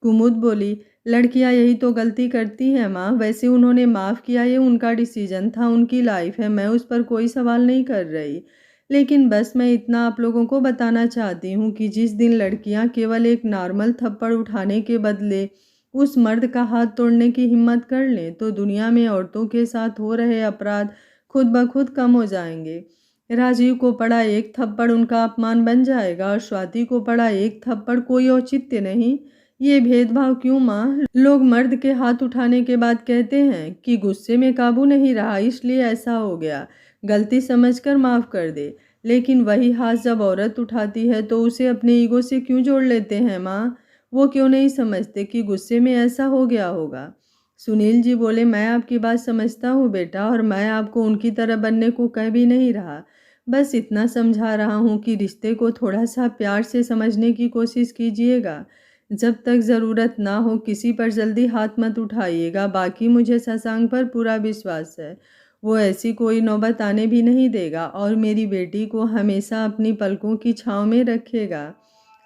कुमुद बोली, लड़कियां यही तो गलती करती हैं माँ, वैसे उन्होंने माफ़ किया ये उनका डिसीजन था, उनकी लाइफ है, मैं उस पर कोई सवाल नहीं कर रही। लेकिन बस मैं इतना आप लोगों को बताना चाहती हूँ कि जिस दिन लड़कियाँ केवल एक नॉर्मल थप्पड़ उठाने के बदले उस मर्द का हाथ तोड़ने की हिम्मत कर लें तो दुनिया में औरतों के साथ हो रहे अपराध खुद ब खुद कम हो जाएंगे। राजीव को पड़ा एक थप्पड़ उनका अपमान बन जाएगा, और स्वाति को पड़ा एक थप्पड़ कोई औचित्य नहीं। ये भेदभाव क्यों माँ। लोग मर्द के हाथ उठाने के बाद कहते हैं कि गुस्से में काबू नहीं रहा इसलिए ऐसा हो गया, गलती समझकर माफ़ कर दे। लेकिन वही हाथ जब औरत उठाती है तो उसे अपने ईगो से क्यों जोड़ लेते हैं माँ। वो क्यों नहीं समझते कि गुस्से में ऐसा हो गया होगा। सुनील जी बोले, मैं आपकी बात समझता हूँ बेटा, और मैं आपको उनकी तरह बनने को कह भी नहीं रहा, बस इतना समझा रहा हूँ कि रिश्ते को थोड़ा सा प्यार से समझने की कोशिश कीजिएगा। जब तक ज़रूरत ना हो किसी पर जल्दी हाथ मत उठाइएगा। बाकी मुझे शशांक पर पूरा विश्वास है, वो ऐसी कोई नौबत आने भी नहीं देगा और मेरी बेटी को हमेशा अपनी पलकों की छाँव में रखेगा।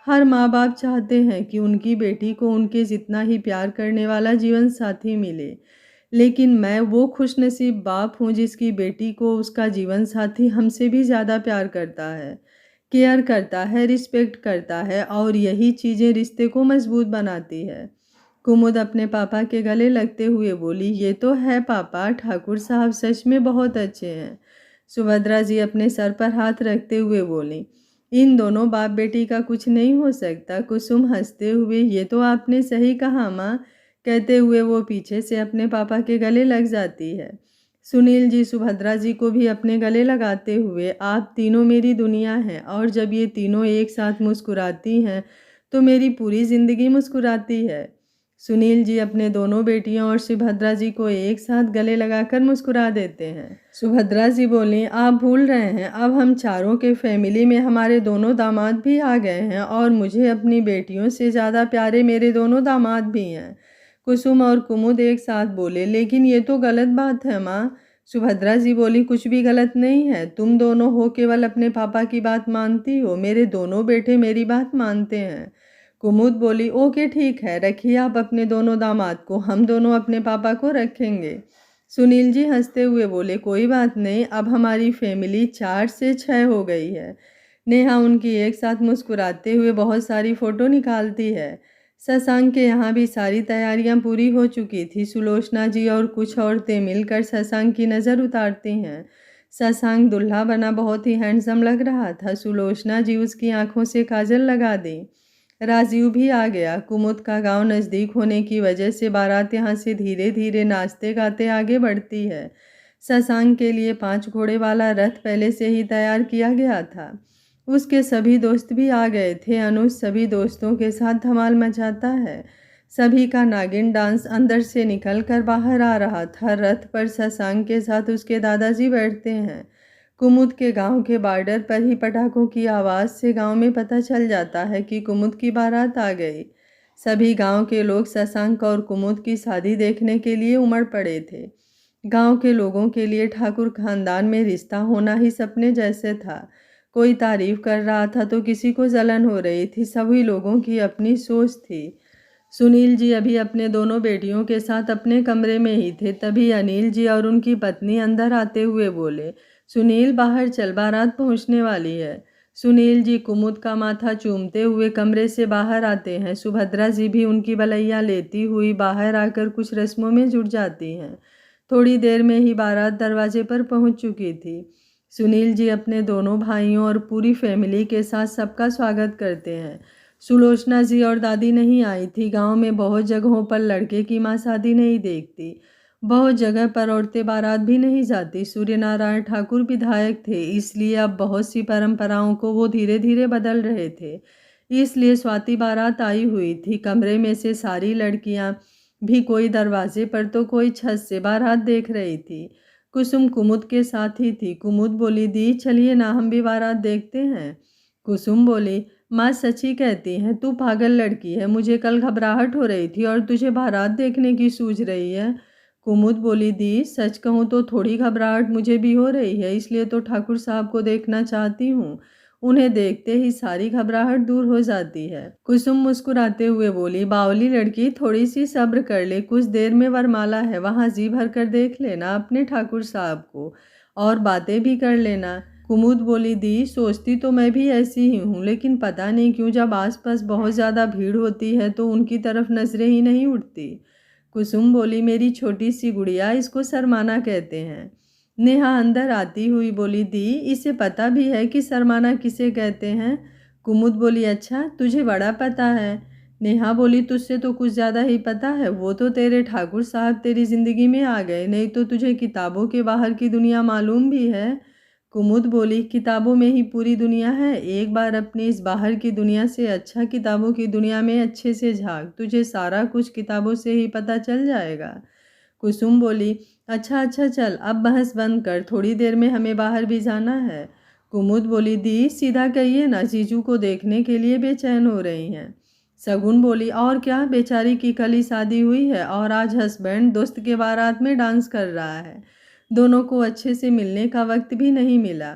हर माँ बाप चाहते हैं कि उनकी बेटी को उनके जितना ही प्यार करने वाला जीवन साथी मिले, लेकिन मैं वो खुशनसीब बाप हूँ जिसकी बेटी को उसका जीवन साथी हमसे भी ज़्यादा प्यार करता है, केयर करता है, रिस्पेक्ट करता है, और यही चीज़ें रिश्ते को मजबूत बनाती है। कुमुद अपने पापा के गले लगते हुए बोली, ये तो है पापा, ठाकुर साहब सच में बहुत अच्छे हैं। सुभद्रा जी अपने सर पर हाथ रखते हुए बोली, इन दोनों बाप बेटी का कुछ नहीं हो सकता। कुसुम हंसते हुए, ये तो आपने सही कहा माँ, कहते हुए वो पीछे से अपने पापा के गले लग जाती है। सुनील जी सुभद्रा जी को भी अपने गले लगाते हुए, आप तीनों मेरी दुनिया हैं और जब ये तीनों एक साथ मुस्कुराती हैं तो मेरी पूरी जिंदगी मुस्कुराती है। सुनील जी अपने दोनों बेटियों और सुभद्रा जी को एक साथ गले लगाकर मुस्कुरा देते हैं। सुभद्रा जी बोली, आप भूल रहे हैं, अब हम चारों के फैमिली में हमारे दोनों दामाद भी आ गए हैं और मुझे अपनी बेटियों से ज़्यादा प्यारे मेरे दोनों दामाद भी हैं। कुसुम और कुमुद एक साथ बोले, लेकिन ये तो गलत बात है माँ। सुभद्रा जी बोली, कुछ भी गलत नहीं है, तुम दोनों हो केवल अपने पापा की बात मानती हो, मेरे दोनों बेटे मेरी बात मानते हैं। कुमुद बोली, ओके ठीक है, रखिए आप अपने दोनों दामाद को, हम दोनों अपने पापा को रखेंगे। सुनील जी हंसते हुए बोले, कोई बात नहीं, अब हमारी फैमिली 4 से 6 हो गई है। नेहा उनकी एक साथ मुस्कुराते हुए बहुत सारी फ़ोटो निकालती है। शशांक के यहाँ भी सारी तैयारियां पूरी हो चुकी थी। सुलोचना जी और कुछ औरतें मिलकर शशांक की नज़र उतारती हैं। शशांक दूल्हा बना बहुत ही हैंडसम लग रहा था। सुलोचना जी उसकी आंखों से काजल लगा दी। राजीव भी आ गया। कुमुद का गांव नज़दीक होने की वजह से बारात यहाँ से धीरे धीरे नाचते गाते आगे बढ़ती है। शशांक के लिए 5 घोड़े वाला रथ पहले से ही तैयार किया गया था। उसके सभी दोस्त भी आ गए थे। अनुज सभी दोस्तों के साथ धमाल मचाता है। सभी का नागिन डांस अंदर से निकल कर बाहर आ रहा था। रथ पर शशांक के साथ उसके दादाजी बैठते हैं। कुमुद के गांव के बॉर्डर पर ही पटाखों की आवाज़ से गांव में पता चल जाता है कि कुमुद की बारात आ गई। सभी गांव के लोग शशांक और कुमुद की शादी देखने के लिए उमड़ पड़े थे। गांव के लोगों के लिए ठाकुर खानदान में रिश्ता होना ही सपने जैसे था। कोई तारीफ कर रहा था तो किसी को जलन हो रही थी। सभी लोगों की अपनी सोच थी। सुनील जी अभी अपने दोनों बेटियों के साथ अपने कमरे में ही थे। तभी अनिल जी और उनकी पत्नी अंदर आते हुए बोले, सुनील बाहर चल, बारात पहुंचने वाली है। सुनील जी कुमुद का माथा चूमते हुए कमरे से बाहर आते हैं। सुभद्रा जी भी उनकी बलैया लेती हुई बाहर आकर कुछ रस्मों में जुट जाती हैं। थोड़ी देर में ही बारात दरवाजे पर पहुंच चुकी थी। सुनील जी अपने दोनों भाइयों और पूरी फैमिली के साथ सबका स्वागत करते हैं। सुलोचना जी और दादी नहीं आई थी। गांव में बहुत जगहों पर लड़के की मां शादी नहीं देखती। बहुत जगह पर औरतें बारात भी नहीं जाती। सूर्यनारायण ठाकुर विधायक थे, इसलिए अब बहुत सी परंपराओं को वो धीरे धीरे बदल रहे थे। इसलिए स्वाति बारात आई हुई थी। कमरे में से सारी लड़कियां भी कोई दरवाजे पर तो कोई छत से बारात देख रही थी। कुसुम कुमुद के साथ ही थी। कुमुद बोली, दी चलिए ना, हम भी बारात देखते हैं। कुसुम बोली, माँ सच्ची कहती हैं, तू पागल लड़की है। मुझे कल घबराहट हो रही थी और तुझे बारात देखने की सूझ रही है। कुमुद बोली, दी सच कहूँ तो थोड़ी घबराहट मुझे भी हो रही है, इसलिए तो ठाकुर साहब को देखना चाहती हूँ। उन्हें देखते ही सारी घबराहट दूर हो जाती है। कुसुम मुस्कुराते हुए बोली, बावली लड़की, थोड़ी सी सब्र कर ले, कुछ देर में वरमाला है, वहाँ जी भर कर देख लेना अपने ठाकुर साहब को और बातें भी कर लेना। कुमुद बोली, दी सोचती तो मैं भी ऐसी ही हूँ, लेकिन पता नहीं क्यों जब आसपास बहुत ज़्यादा भीड़ होती है तो उनकी तरफ नजरें ही नहीं उठती। कुसुम बोली, मेरी छोटी सी गुड़िया, इसको शर्माना कहते हैं। नेहा अंदर आती हुई बोली, दी इसे पता भी है कि शर्माना किसे कहते हैं? कुमुद बोली, अच्छा तुझे बड़ा पता है। नेहा बोली, तुझसे तो कुछ ज़्यादा ही पता है। वो तो तेरे ठाकुर साहब तेरी ज़िंदगी में आ गए, नहीं तो तुझे किताबों के बाहर की दुनिया मालूम भी है। कुमुद बोली, किताबों में ही पूरी दुनिया है। एक बार अपनी इस बाहर की दुनिया से अच्छा किताबों की दुनिया में अच्छे से झांक, तुझे सारा कुछ किताबों से ही पता चल जाएगा। कुसुम बोली, अच्छा अच्छा चल, अब बहस बंद कर, थोड़ी देर में हमें बाहर भी जाना है। कुमुद बोली, दी सीधा कहिए ना, जीजू को देखने के लिए बेचैन हो रही हैं। सगुन बोली, और क्या, बेचारी की कल ही शादी हुई है और आज हस्बैंड दोस्त के बारात में डांस कर रहा है। दोनों को अच्छे से मिलने का वक्त भी नहीं मिला।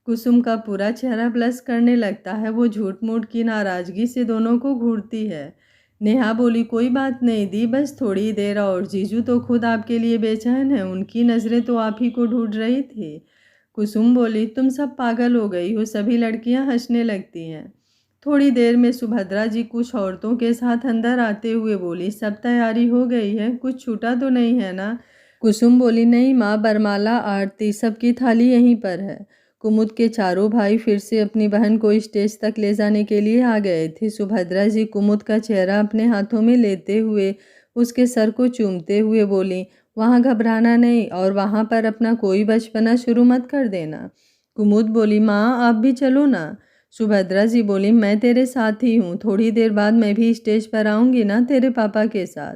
कुसुम का पूरा चेहरा ब्लश करने लगता है। वो झूठ मूठ की नाराज़गी से दोनों को घूरती है। नेहा बोली, कोई बात नहीं दी, बस थोड़ी देर और, जीजू तो खुद आपके लिए बेचैन है, उनकी नज़रें तो आप ही को ढूंढ रही थी। कुसुम बोली, तुम सब पागल हो गई हो। सभी लड़कियां हंसने लगती हैं। थोड़ी देर में सुभद्रा जी कुछ औरतों के साथ अंदर आते हुए बोली, सब तैयारी हो गई है, कुछ छूटा तो नहीं है ना? कुसुम बोली, नहीं माँ, बरमाला, आरती, सबकी थाली यहीं पर है। कुमुद के चारों भाई फिर से अपनी बहन को स्टेज तक ले जाने के लिए आ गए थे। सुभद्रा जी कुमुद का चेहरा अपने हाथों में लेते हुए उसके सर को चूमते हुए बोली, वहाँ घबराना नहीं और वहाँ पर अपना कोई बचपना शुरू मत कर देना। कुमुद बोली, माँ आप भी चलो ना। सुभद्रा जी बोली, मैं तेरे साथ ही हूँ, थोड़ी देर बाद मैं भी स्टेज पर आऊँगी ना तेरे पापा के साथ।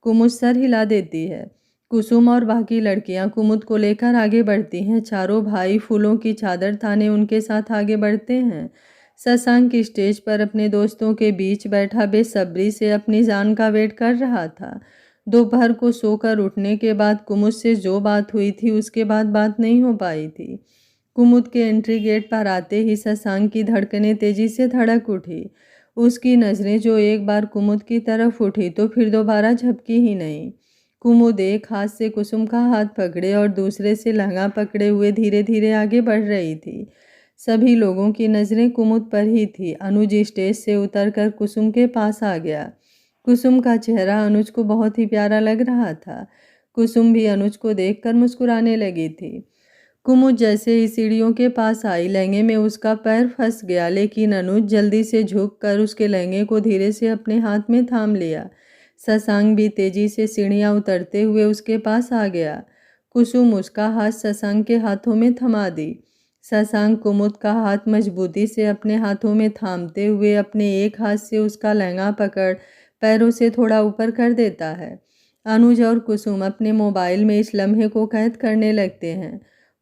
कुमुद सर हिला देती है। कुसुम और बाकी लड़कियां कुमुद को लेकर आगे बढ़ती हैं। चारों भाई फूलों की चादर ताने उनके साथ आगे बढ़ते हैं। शशांक स्टेज पर अपने दोस्तों के बीच बैठा बेसब्री से अपनी जान का वेट कर रहा था। दोपहर को सोकर उठने के बाद कुमुद से जो बात हुई थी उसके बाद बात नहीं हो पाई थी। कुमुद के एंट्री गेट पर आते ही शशांक की धड़कनें तेजी से धड़क उठी। उसकी नज़रें जो एक बार कुमुद की तरफ उठी तो फिर दोबारा झपकी ही नहीं। कुमुद एक हाथ से कुसुम का हाथ पकड़े और दूसरे से लहंगा पकड़े हुए धीरे धीरे आगे बढ़ रही थी। सभी लोगों की नज़रें कुमुद पर ही थी। अनुज स्टेज से उतरकर कुसुम के पास आ गया। कुसुम का चेहरा अनुज को बहुत ही प्यारा लग रहा था। कुसुम भी अनुज को देखकर मुस्कुराने लगी थी। कुमुद जैसे ही सीढ़ियों के पास आई, लहंगे में उसका पैर फंस गया, लेकिन अनुज जल्दी से झुककर उसके लहंगे को धीरे से अपने हाथ में थाम लिया। शशांक भी तेजी से सीढ़ियां उतरते हुए उसके पास आ गया। कुसुम उसका हाथ शशांक के हाथों में थमा दी। शशांक कुमुद का हाथ मजबूती से अपने हाथों में थामते हुए अपने एक हाथ से उसका लहंगा पकड़ पैरों से थोड़ा ऊपर कर देता है। अनुज और कुसुम अपने मोबाइल में इस लम्हे को कैद करने लगते हैं।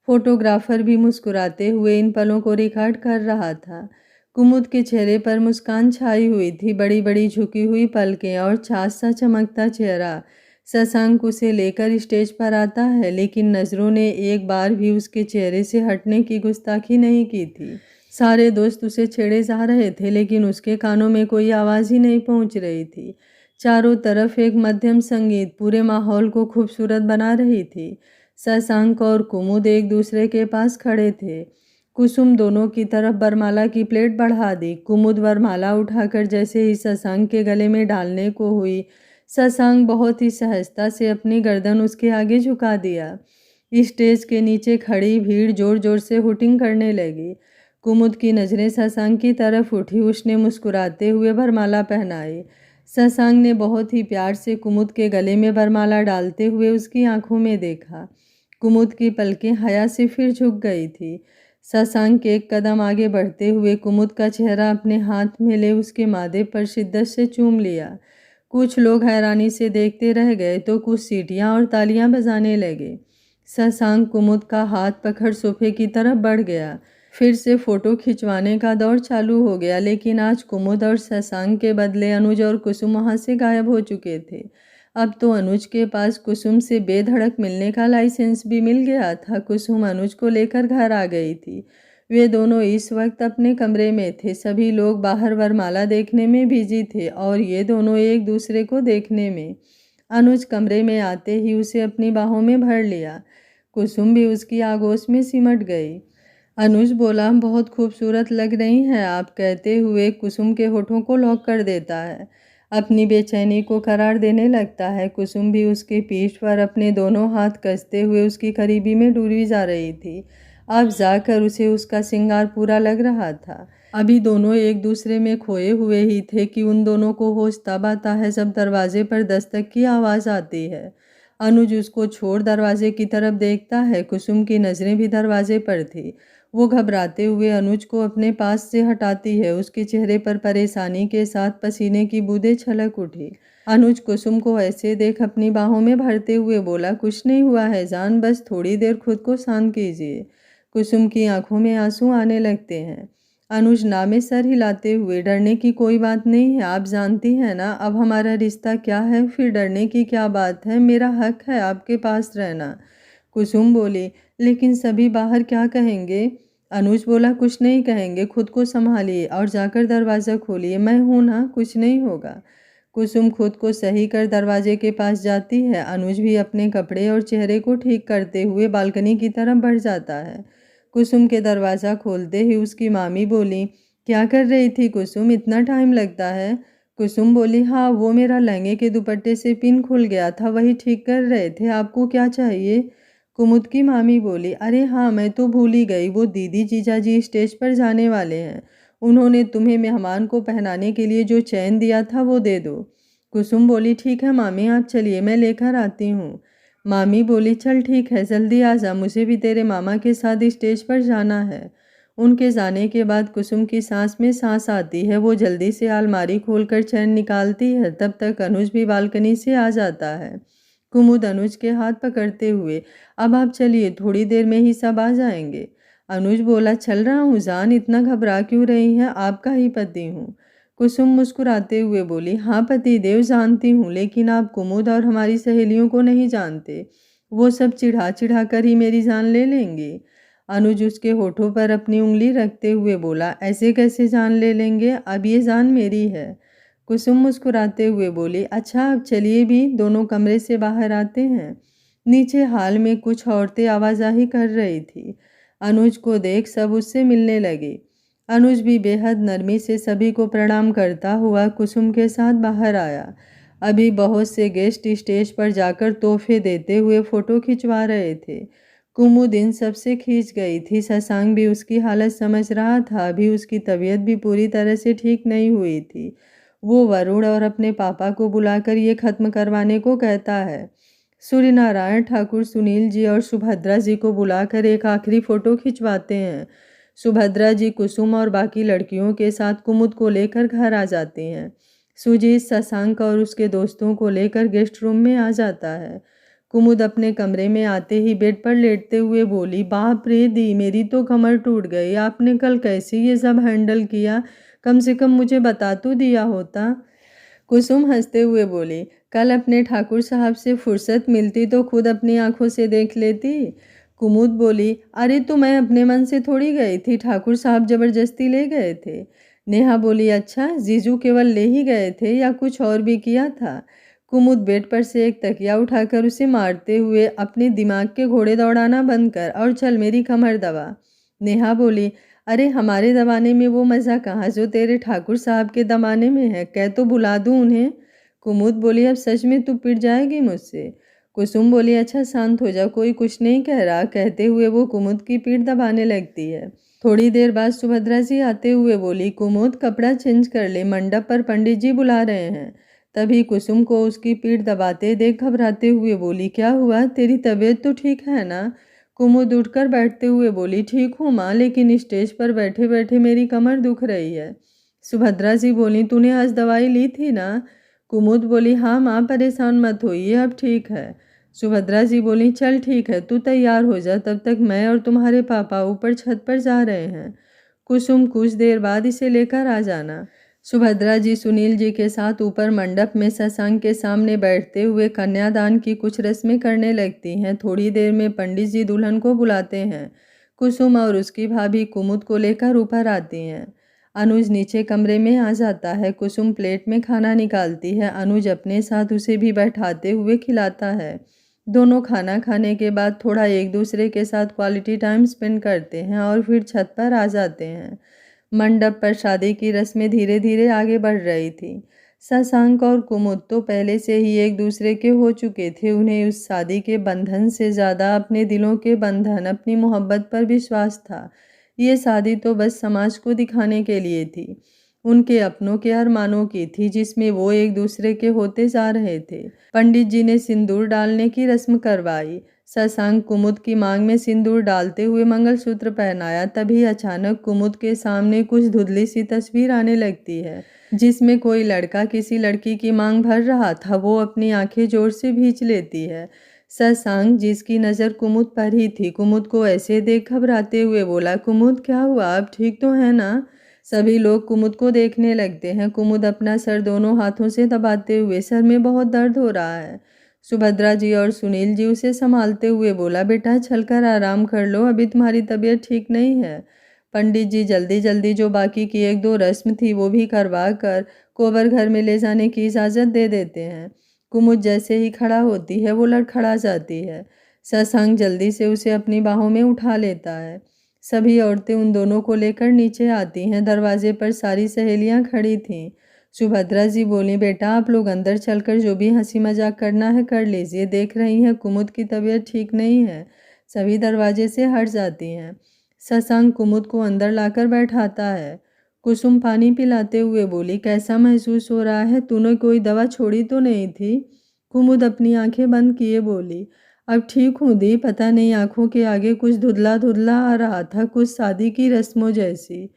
फोटोग्राफर भी मुस्कुराते हुए इन पलों को रिकॉर्ड कर रहा था। कुमुद के चेहरे पर मुस्कान छाई हुई थी, बड़ी बड़ी झुकी हुई पलकें और छाछ सा चमकता चेहरा। शशांक उसे लेकर स्टेज पर आता है, लेकिन नज़रों ने एक बार भी उसके चेहरे से हटने की गुस्ताखी नहीं की थी। सारे दोस्त उसे छेड़े जा रहे थे, लेकिन उसके कानों में कोई आवाज़ ही नहीं पहुंच रही थी। चारों तरफ एक मध्यम संगीत पूरे माहौल को खूबसूरत बना रही थी। शशांक और कुमुद एक दूसरे के पास खड़े थे। कुसुम दोनों की तरफ वरमाला की प्लेट बढ़ा दी। कुमुद वरमाला उठाकर जैसे ही शशांक के गले में डालने को हुई, शशांक बहुत ही सहजता से अपनी गर्दन उसके आगे झुका दिया। स्टेज के नीचे खड़ी भीड़ जोर जोर से हुटिंग करने लगी। कुमुद की नज़रें शशांक की तरफ उठी। उसने मुस्कुराते हुए वरमाला पहनाई। शशांक ने बहुत ही प्यार से कुमुद के गले में वरमाला डालते हुए उसकी आंखों में देखा। कुमुद की पलकें हया से फिर झुक गई थी। शशांक एक कदम आगे बढ़ते हुए कुमुद का चेहरा अपने हाथ में ले उसके माथे पर शिद्दत से चूम लिया। कुछ लोग हैरानी से देखते रह गए तो कुछ सीटियां और तालियां बजाने लगे। शशांक कुमुद का हाथ पकड़ सोफे की तरफ बढ़ गया। फिर से फोटो खिंचवाने का दौर चालू हो गया, लेकिन आज कुमुद और शशांक के बदले अनुज और कुसुम वहां से गायब हो चुके थे। अब तो अनुज के पास कुसुम से बेधड़क मिलने का लाइसेंस भी मिल गया था। कुसुम अनुज को लेकर घर आ गई थी। वे दोनों इस वक्त अपने कमरे में थे। सभी लोग बाहर वरमाला देखने में बिजी थे और ये दोनों एक दूसरे को देखने में। अनुज कमरे में आते ही उसे अपनी बाहों में भर लिया। कुसुम भी उसकी आगोश में सिमट गई। अनुज बोला, बहुत खूबसूरत लग रही हैं आप, कहते हुए कुसुम के होठों को लॉक कर देता है। अपनी बेचैनी को करार देने लगता है। कुसुम भी उसके पीठ पर अपने दोनों हाथ कसते हुए उसकी करीबी में डूबी जा रही थी। अब जाकर उसे उसका श्रृंगार पूरा लग रहा था। अभी दोनों एक दूसरे में खोए हुए ही थे कि उन दोनों को होश तब आता है जब दरवाजे पर दस्तक की आवाज़ आती है। अनुज उसको छोड़ दरवाजे की तरफ देखता है। कुसुम की नज़रें भी दरवाजे पर थी। वो घबराते हुए अनुज को अपने पास से हटाती है। उसके चेहरे पर परेशानी के साथ पसीने की बूंदें छलक उठी। अनुज कुसुम को ऐसे देख अपनी बाहों में भरते हुए बोला, कुछ नहीं हुआ है जान, बस थोड़ी देर खुद को शांत कीजिए। कुसुम की आंखों में आंसू आने लगते हैं। अनुज ना में सर हिलाते हुए, डरने की कोई बात नहीं है, आप जानती हैं ना अब हमारा रिश्ता क्या है, फिर डरने की क्या बात है, मेरा हक है आपके पास रहना। कुसुम बोली, लेकिन सभी बाहर क्या कहेंगे। अनुज बोला, कुछ नहीं कहेंगे, खुद को संभालिए और जाकर दरवाज़ा खोलिए, मैं हूं ना, कुछ नहीं होगा। कुसुम खुद को सही कर दरवाजे के पास जाती है। अनुज भी अपने कपड़े और चेहरे को ठीक करते हुए बालकनी की तरफ बढ़ जाता है। कुसुम के दरवाज़ा खोलते ही उसकी मामी बोली, क्या कर रही थी कुसुम, इतना टाइम लगता है। कुसुम बोली, हाँ वो मेरा लहंगे के दुपट्टे से पिन खुल गया था, वही ठीक कर रहे थे, आपको क्या चाहिए। कुमुद की मामी बोली, अरे हाँ मैं तो भूल ही गई, वो दीदी जीजाजी स्टेज पर जाने वाले हैं। उन्होंने तुम्हें मेहमान को पहनाने के लिए जो चैन दिया था वो दे दो। कुसुम बोली, ठीक है मामी आप चलिए, मैं लेकर आती हूँ। मामी बोली, चल ठीक है जल्दी आ जा, मुझे भी तेरे मामा के साथ स्टेज पर जाना है। उनके जाने के बाद कुसुम की सांस में सांस आती है। वो जल्दी से अलमारी खोलकर चैन निकालती है। तब तक अनुज भी बालकनी से आ जाता है। कुमुद अनुज के हाथ पकड़ते हुए, अब आप चलिए, थोड़ी देर में ही सब आ जाएंगे। अनुज बोला, चल रहा हूँ जान, इतना घबरा क्यों रही हैं, आपका ही पति हूँ। कुसुम मुस्कुराते हुए बोली, हाँ पति देव जानती हूँ, लेकिन आप कुमुद और हमारी सहेलियों को नहीं जानते। वो सब चिढ़ा चिढ़ा कर ही मेरी जान ले लेंगी। अनुज उसके होठों पर अपनी उंगली रखते हुए बोला, ऐसे कैसे जान ले लेंगे, अब ये जान मेरी है। कुसुम मुस्कुराते हुए बोली, अच्छा अब चलिए भी, दोनों कमरे से बाहर आते हैं। नीचे हाल में कुछ औरतें आवाजाही कर रही थी। अनुज को देख सब उससे मिलने लगे। अनुज भी बेहद नरमी से सभी को प्रणाम करता हुआ कुसुम के साथ बाहर आया। अभी बहुत से गेस्ट स्टेज पर जाकर तोहफे देते हुए फोटो खिंचवा रहे थे। कुमुद इन सब से खींच गई थी। शशांक भी उसकी हालत समझ रहा था। अभी उसकी तबीयत भी पूरी तरह से ठीक नहीं हुई थी। वो वरुण और अपने पापा को बुलाकर ये खत्म करवाने को कहता है। सूर्यनारायण ठाकुर सुनील जी और सुभद्रा जी को बुलाकर एक आखिरी फोटो खिंचवाते हैं। सुभद्रा जी कुसुम और बाकी लड़कियों के साथ कुमुद को लेकर घर आ जाती हैं। सुजीत शशांक और उसके दोस्तों को लेकर गेस्ट रूम में आ जाता है। कुमुद अपने कमरे में आते ही बेड पर लेटते हुए बोली, बाप रे दी, मेरी तो कमर टूट गई, आपने कल कैसे ये सब हैंडल किया, कम से कम मुझे बता तो दिया होता। कुसुम हंसते हुए बोली, कल अपने ठाकुर साहब से फुर्सत मिलती तो खुद अपनी आंखों से देख लेती। कुमुद बोली, अरे तो मैं अपने मन से थोड़ी गई थी, ठाकुर साहब जबरदस्ती ले गए थे। नेहा बोली, अच्छा जीजू केवल ले ही गए थे या कुछ और भी किया था। कुमुद बेड पर से एक तकिया उठाकर उसे मारते हुए, अपने दिमाग के घोड़े दौड़ाना बंद कर और चल मेरी कमर दबा। नेहा बोली, अरे हमारे दबाने में वो मज़ा कहाँ जो तेरे ठाकुर साहब के दबाने में है, कह तो बुला दूँ उन्हें। कुमुद बोली, अब सच में तू पिट जाएगी मुझसे। कुसुम बोली, अच्छा शांत हो जा, कोई कुछ नहीं कह रहा। कहते हुए वो कुमुद की पीठ दबाने लगती है। थोड़ी देर बाद सुभद्रा जी आते हुए बोली, कुमुद कपड़ा चेंज कर ले, मंडप पर पंडित जी बुला रहे हैं। तभी कुसुम को उसकी पीठ दबाते देख घबराते हुए बोली, क्या हुआ, तेरी तबीयत तो ठीक है ना। कुमुद उठकर बैठते हुए बोली, ठीक हूँ माँ, लेकिन स्टेज पर बैठे बैठे मेरी कमर दुख रही है। सुभद्रा जी बोली, तूने आज दवाई ली थी ना। कुमुद बोली, हाँ माँ परेशान मत होइए, अब ठीक है। सुभद्रा जी बोली, चल ठीक है, तू तैयार हो जा, तब तक मैं और तुम्हारे पापा ऊपर छत पर जा रहे हैं। कुसुम, कुछ देर बाद इसे लेकर आ जाना। सुभद्रा जी सुनील जी के साथ ऊपर मंडप में शशांक के सामने बैठते हुए कन्यादान की कुछ रस्में करने लगती हैं। थोड़ी देर में पंडित जी दुल्हन को बुलाते हैं। कुसुम और उसकी भाभी कुमुद को लेकर ऊपर आती हैं। अनुज नीचे कमरे में आ जाता है। कुसुम प्लेट में खाना निकालती है। अनुज अपने साथ उसे भी बैठाते हुए खिलाता है। दोनों खाना खाने के बाद थोड़ा एक दूसरे के साथ क्वालिटी टाइम स्पेंड करते हैं और फिर छत पर आ जाते हैं। मंडप पर शादी की रस्में धीरे धीरे आगे बढ़ रही थी। शशांक और कुमुद तो पहले से ही एक दूसरे के हो चुके थे। उन्हें उस शादी के बंधन से ज़्यादा अपने दिलों के बंधन, अपनी मोहब्बत पर विश्वास था। ये शादी तो बस समाज को दिखाने के लिए थी, उनके अपनों के अरमानों की थी, जिसमें वो एक दूसरे के होते जा रहे थे। पंडित जी ने सिंदूर डालने की रस्म करवाई। शशांक कुमुद की मांग में सिंदूर डालते हुए मंगलसूत्र पहनाया। तभी अचानक कुमुद के सामने कुछ धुंधली सी तस्वीर आने लगती है, जिसमें कोई लड़का किसी लड़की की मांग भर रहा था। वो अपनी आंखें जोर से भींच लेती है। शशांक, जिसकी नज़र कुमुद पर ही थी, कुमुद को ऐसे देख घबराते हुए बोला, कुमुद क्या हुआ, आप ठीक तो है ना। सभी लोग कुमुद को देखने लगते हैं। कुमुद अपना सर दोनों हाथों से दबाते हुए, सर में बहुत दर्द हो रहा है। सुभद्रा जी और सुनील जी उसे संभालते हुए बोला, बेटा चलकर आराम कर लो, अभी तुम्हारी तबीयत ठीक नहीं है। पंडित जी जल्दी जल्दी जो बाकी की एक दो रस्म थी वो भी करवा कर कोबर घर में ले जाने की इजाज़त दे देते हैं। कुमुद जैसे ही खड़ा होती है वो लड़खड़ा जाती है। शशांक जल्दी से उसे अपनी बाहों में उठा लेता है। सभी औरतें उन दोनों को लेकर नीचे आती हैं। दरवाजे पर सारी सहेलियां खड़ी थीं। सुभद्रा जी बोली, बेटा आप लोग अंदर चलकर जो भी हंसी मजाक करना है कर लीजिए, देख रही हैं कुमुद की तबीयत ठीक नहीं है। सभी दरवाजे से हट जाती हैं। शशांक कुमुद को अंदर लाकर बैठाता है। कुसुम पानी पिलाते हुए बोली, कैसा महसूस हो रहा है? तूने कोई दवा छोड़ी तो नहीं थी? कुमुद अपनी आंखें बंद किए बोली, अब ठीक हूँ दी। पता नहीं आंखों के आगे कुछ धुंधला धुंधला आ रहा था, कुछ शादी की रस्मों जैसी।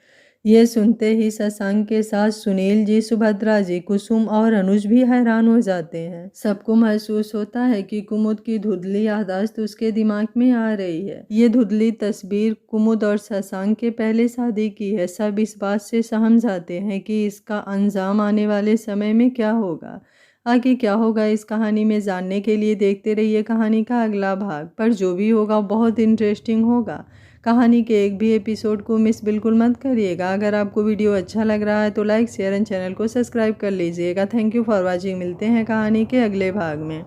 ये सुनते ही शशांक के साथ सुनील जी, सुभद्रा जी, कुसुम और अनुज भी हैरान हो जाते हैं। सबको महसूस होता है कि कुमुद की धुंधली याददाश्त उसके दिमाग में आ रही है। ये धुंधली तस्वीर कुमुद और शशांक के पहले शादी की है। सब इस बात से सहम जाते हैं कि इसका अंजाम आने वाले समय में क्या होगा। आगे क्या होगा इस कहानी में जानने के लिए देखते रहिए कहानी का अगला भाग। पर जो भी होगा बहुत इंटरेस्टिंग होगा। कहानी के एक भी एपिसोड को मिस बिल्कुल मत करिएगा। अगर आपको वीडियो अच्छा लग रहा है तो लाइक शेयर एंड चैनल को सब्सक्राइब कर लीजिएगा। Thank you for watching. मिलते हैं कहानी के अगले भाग में।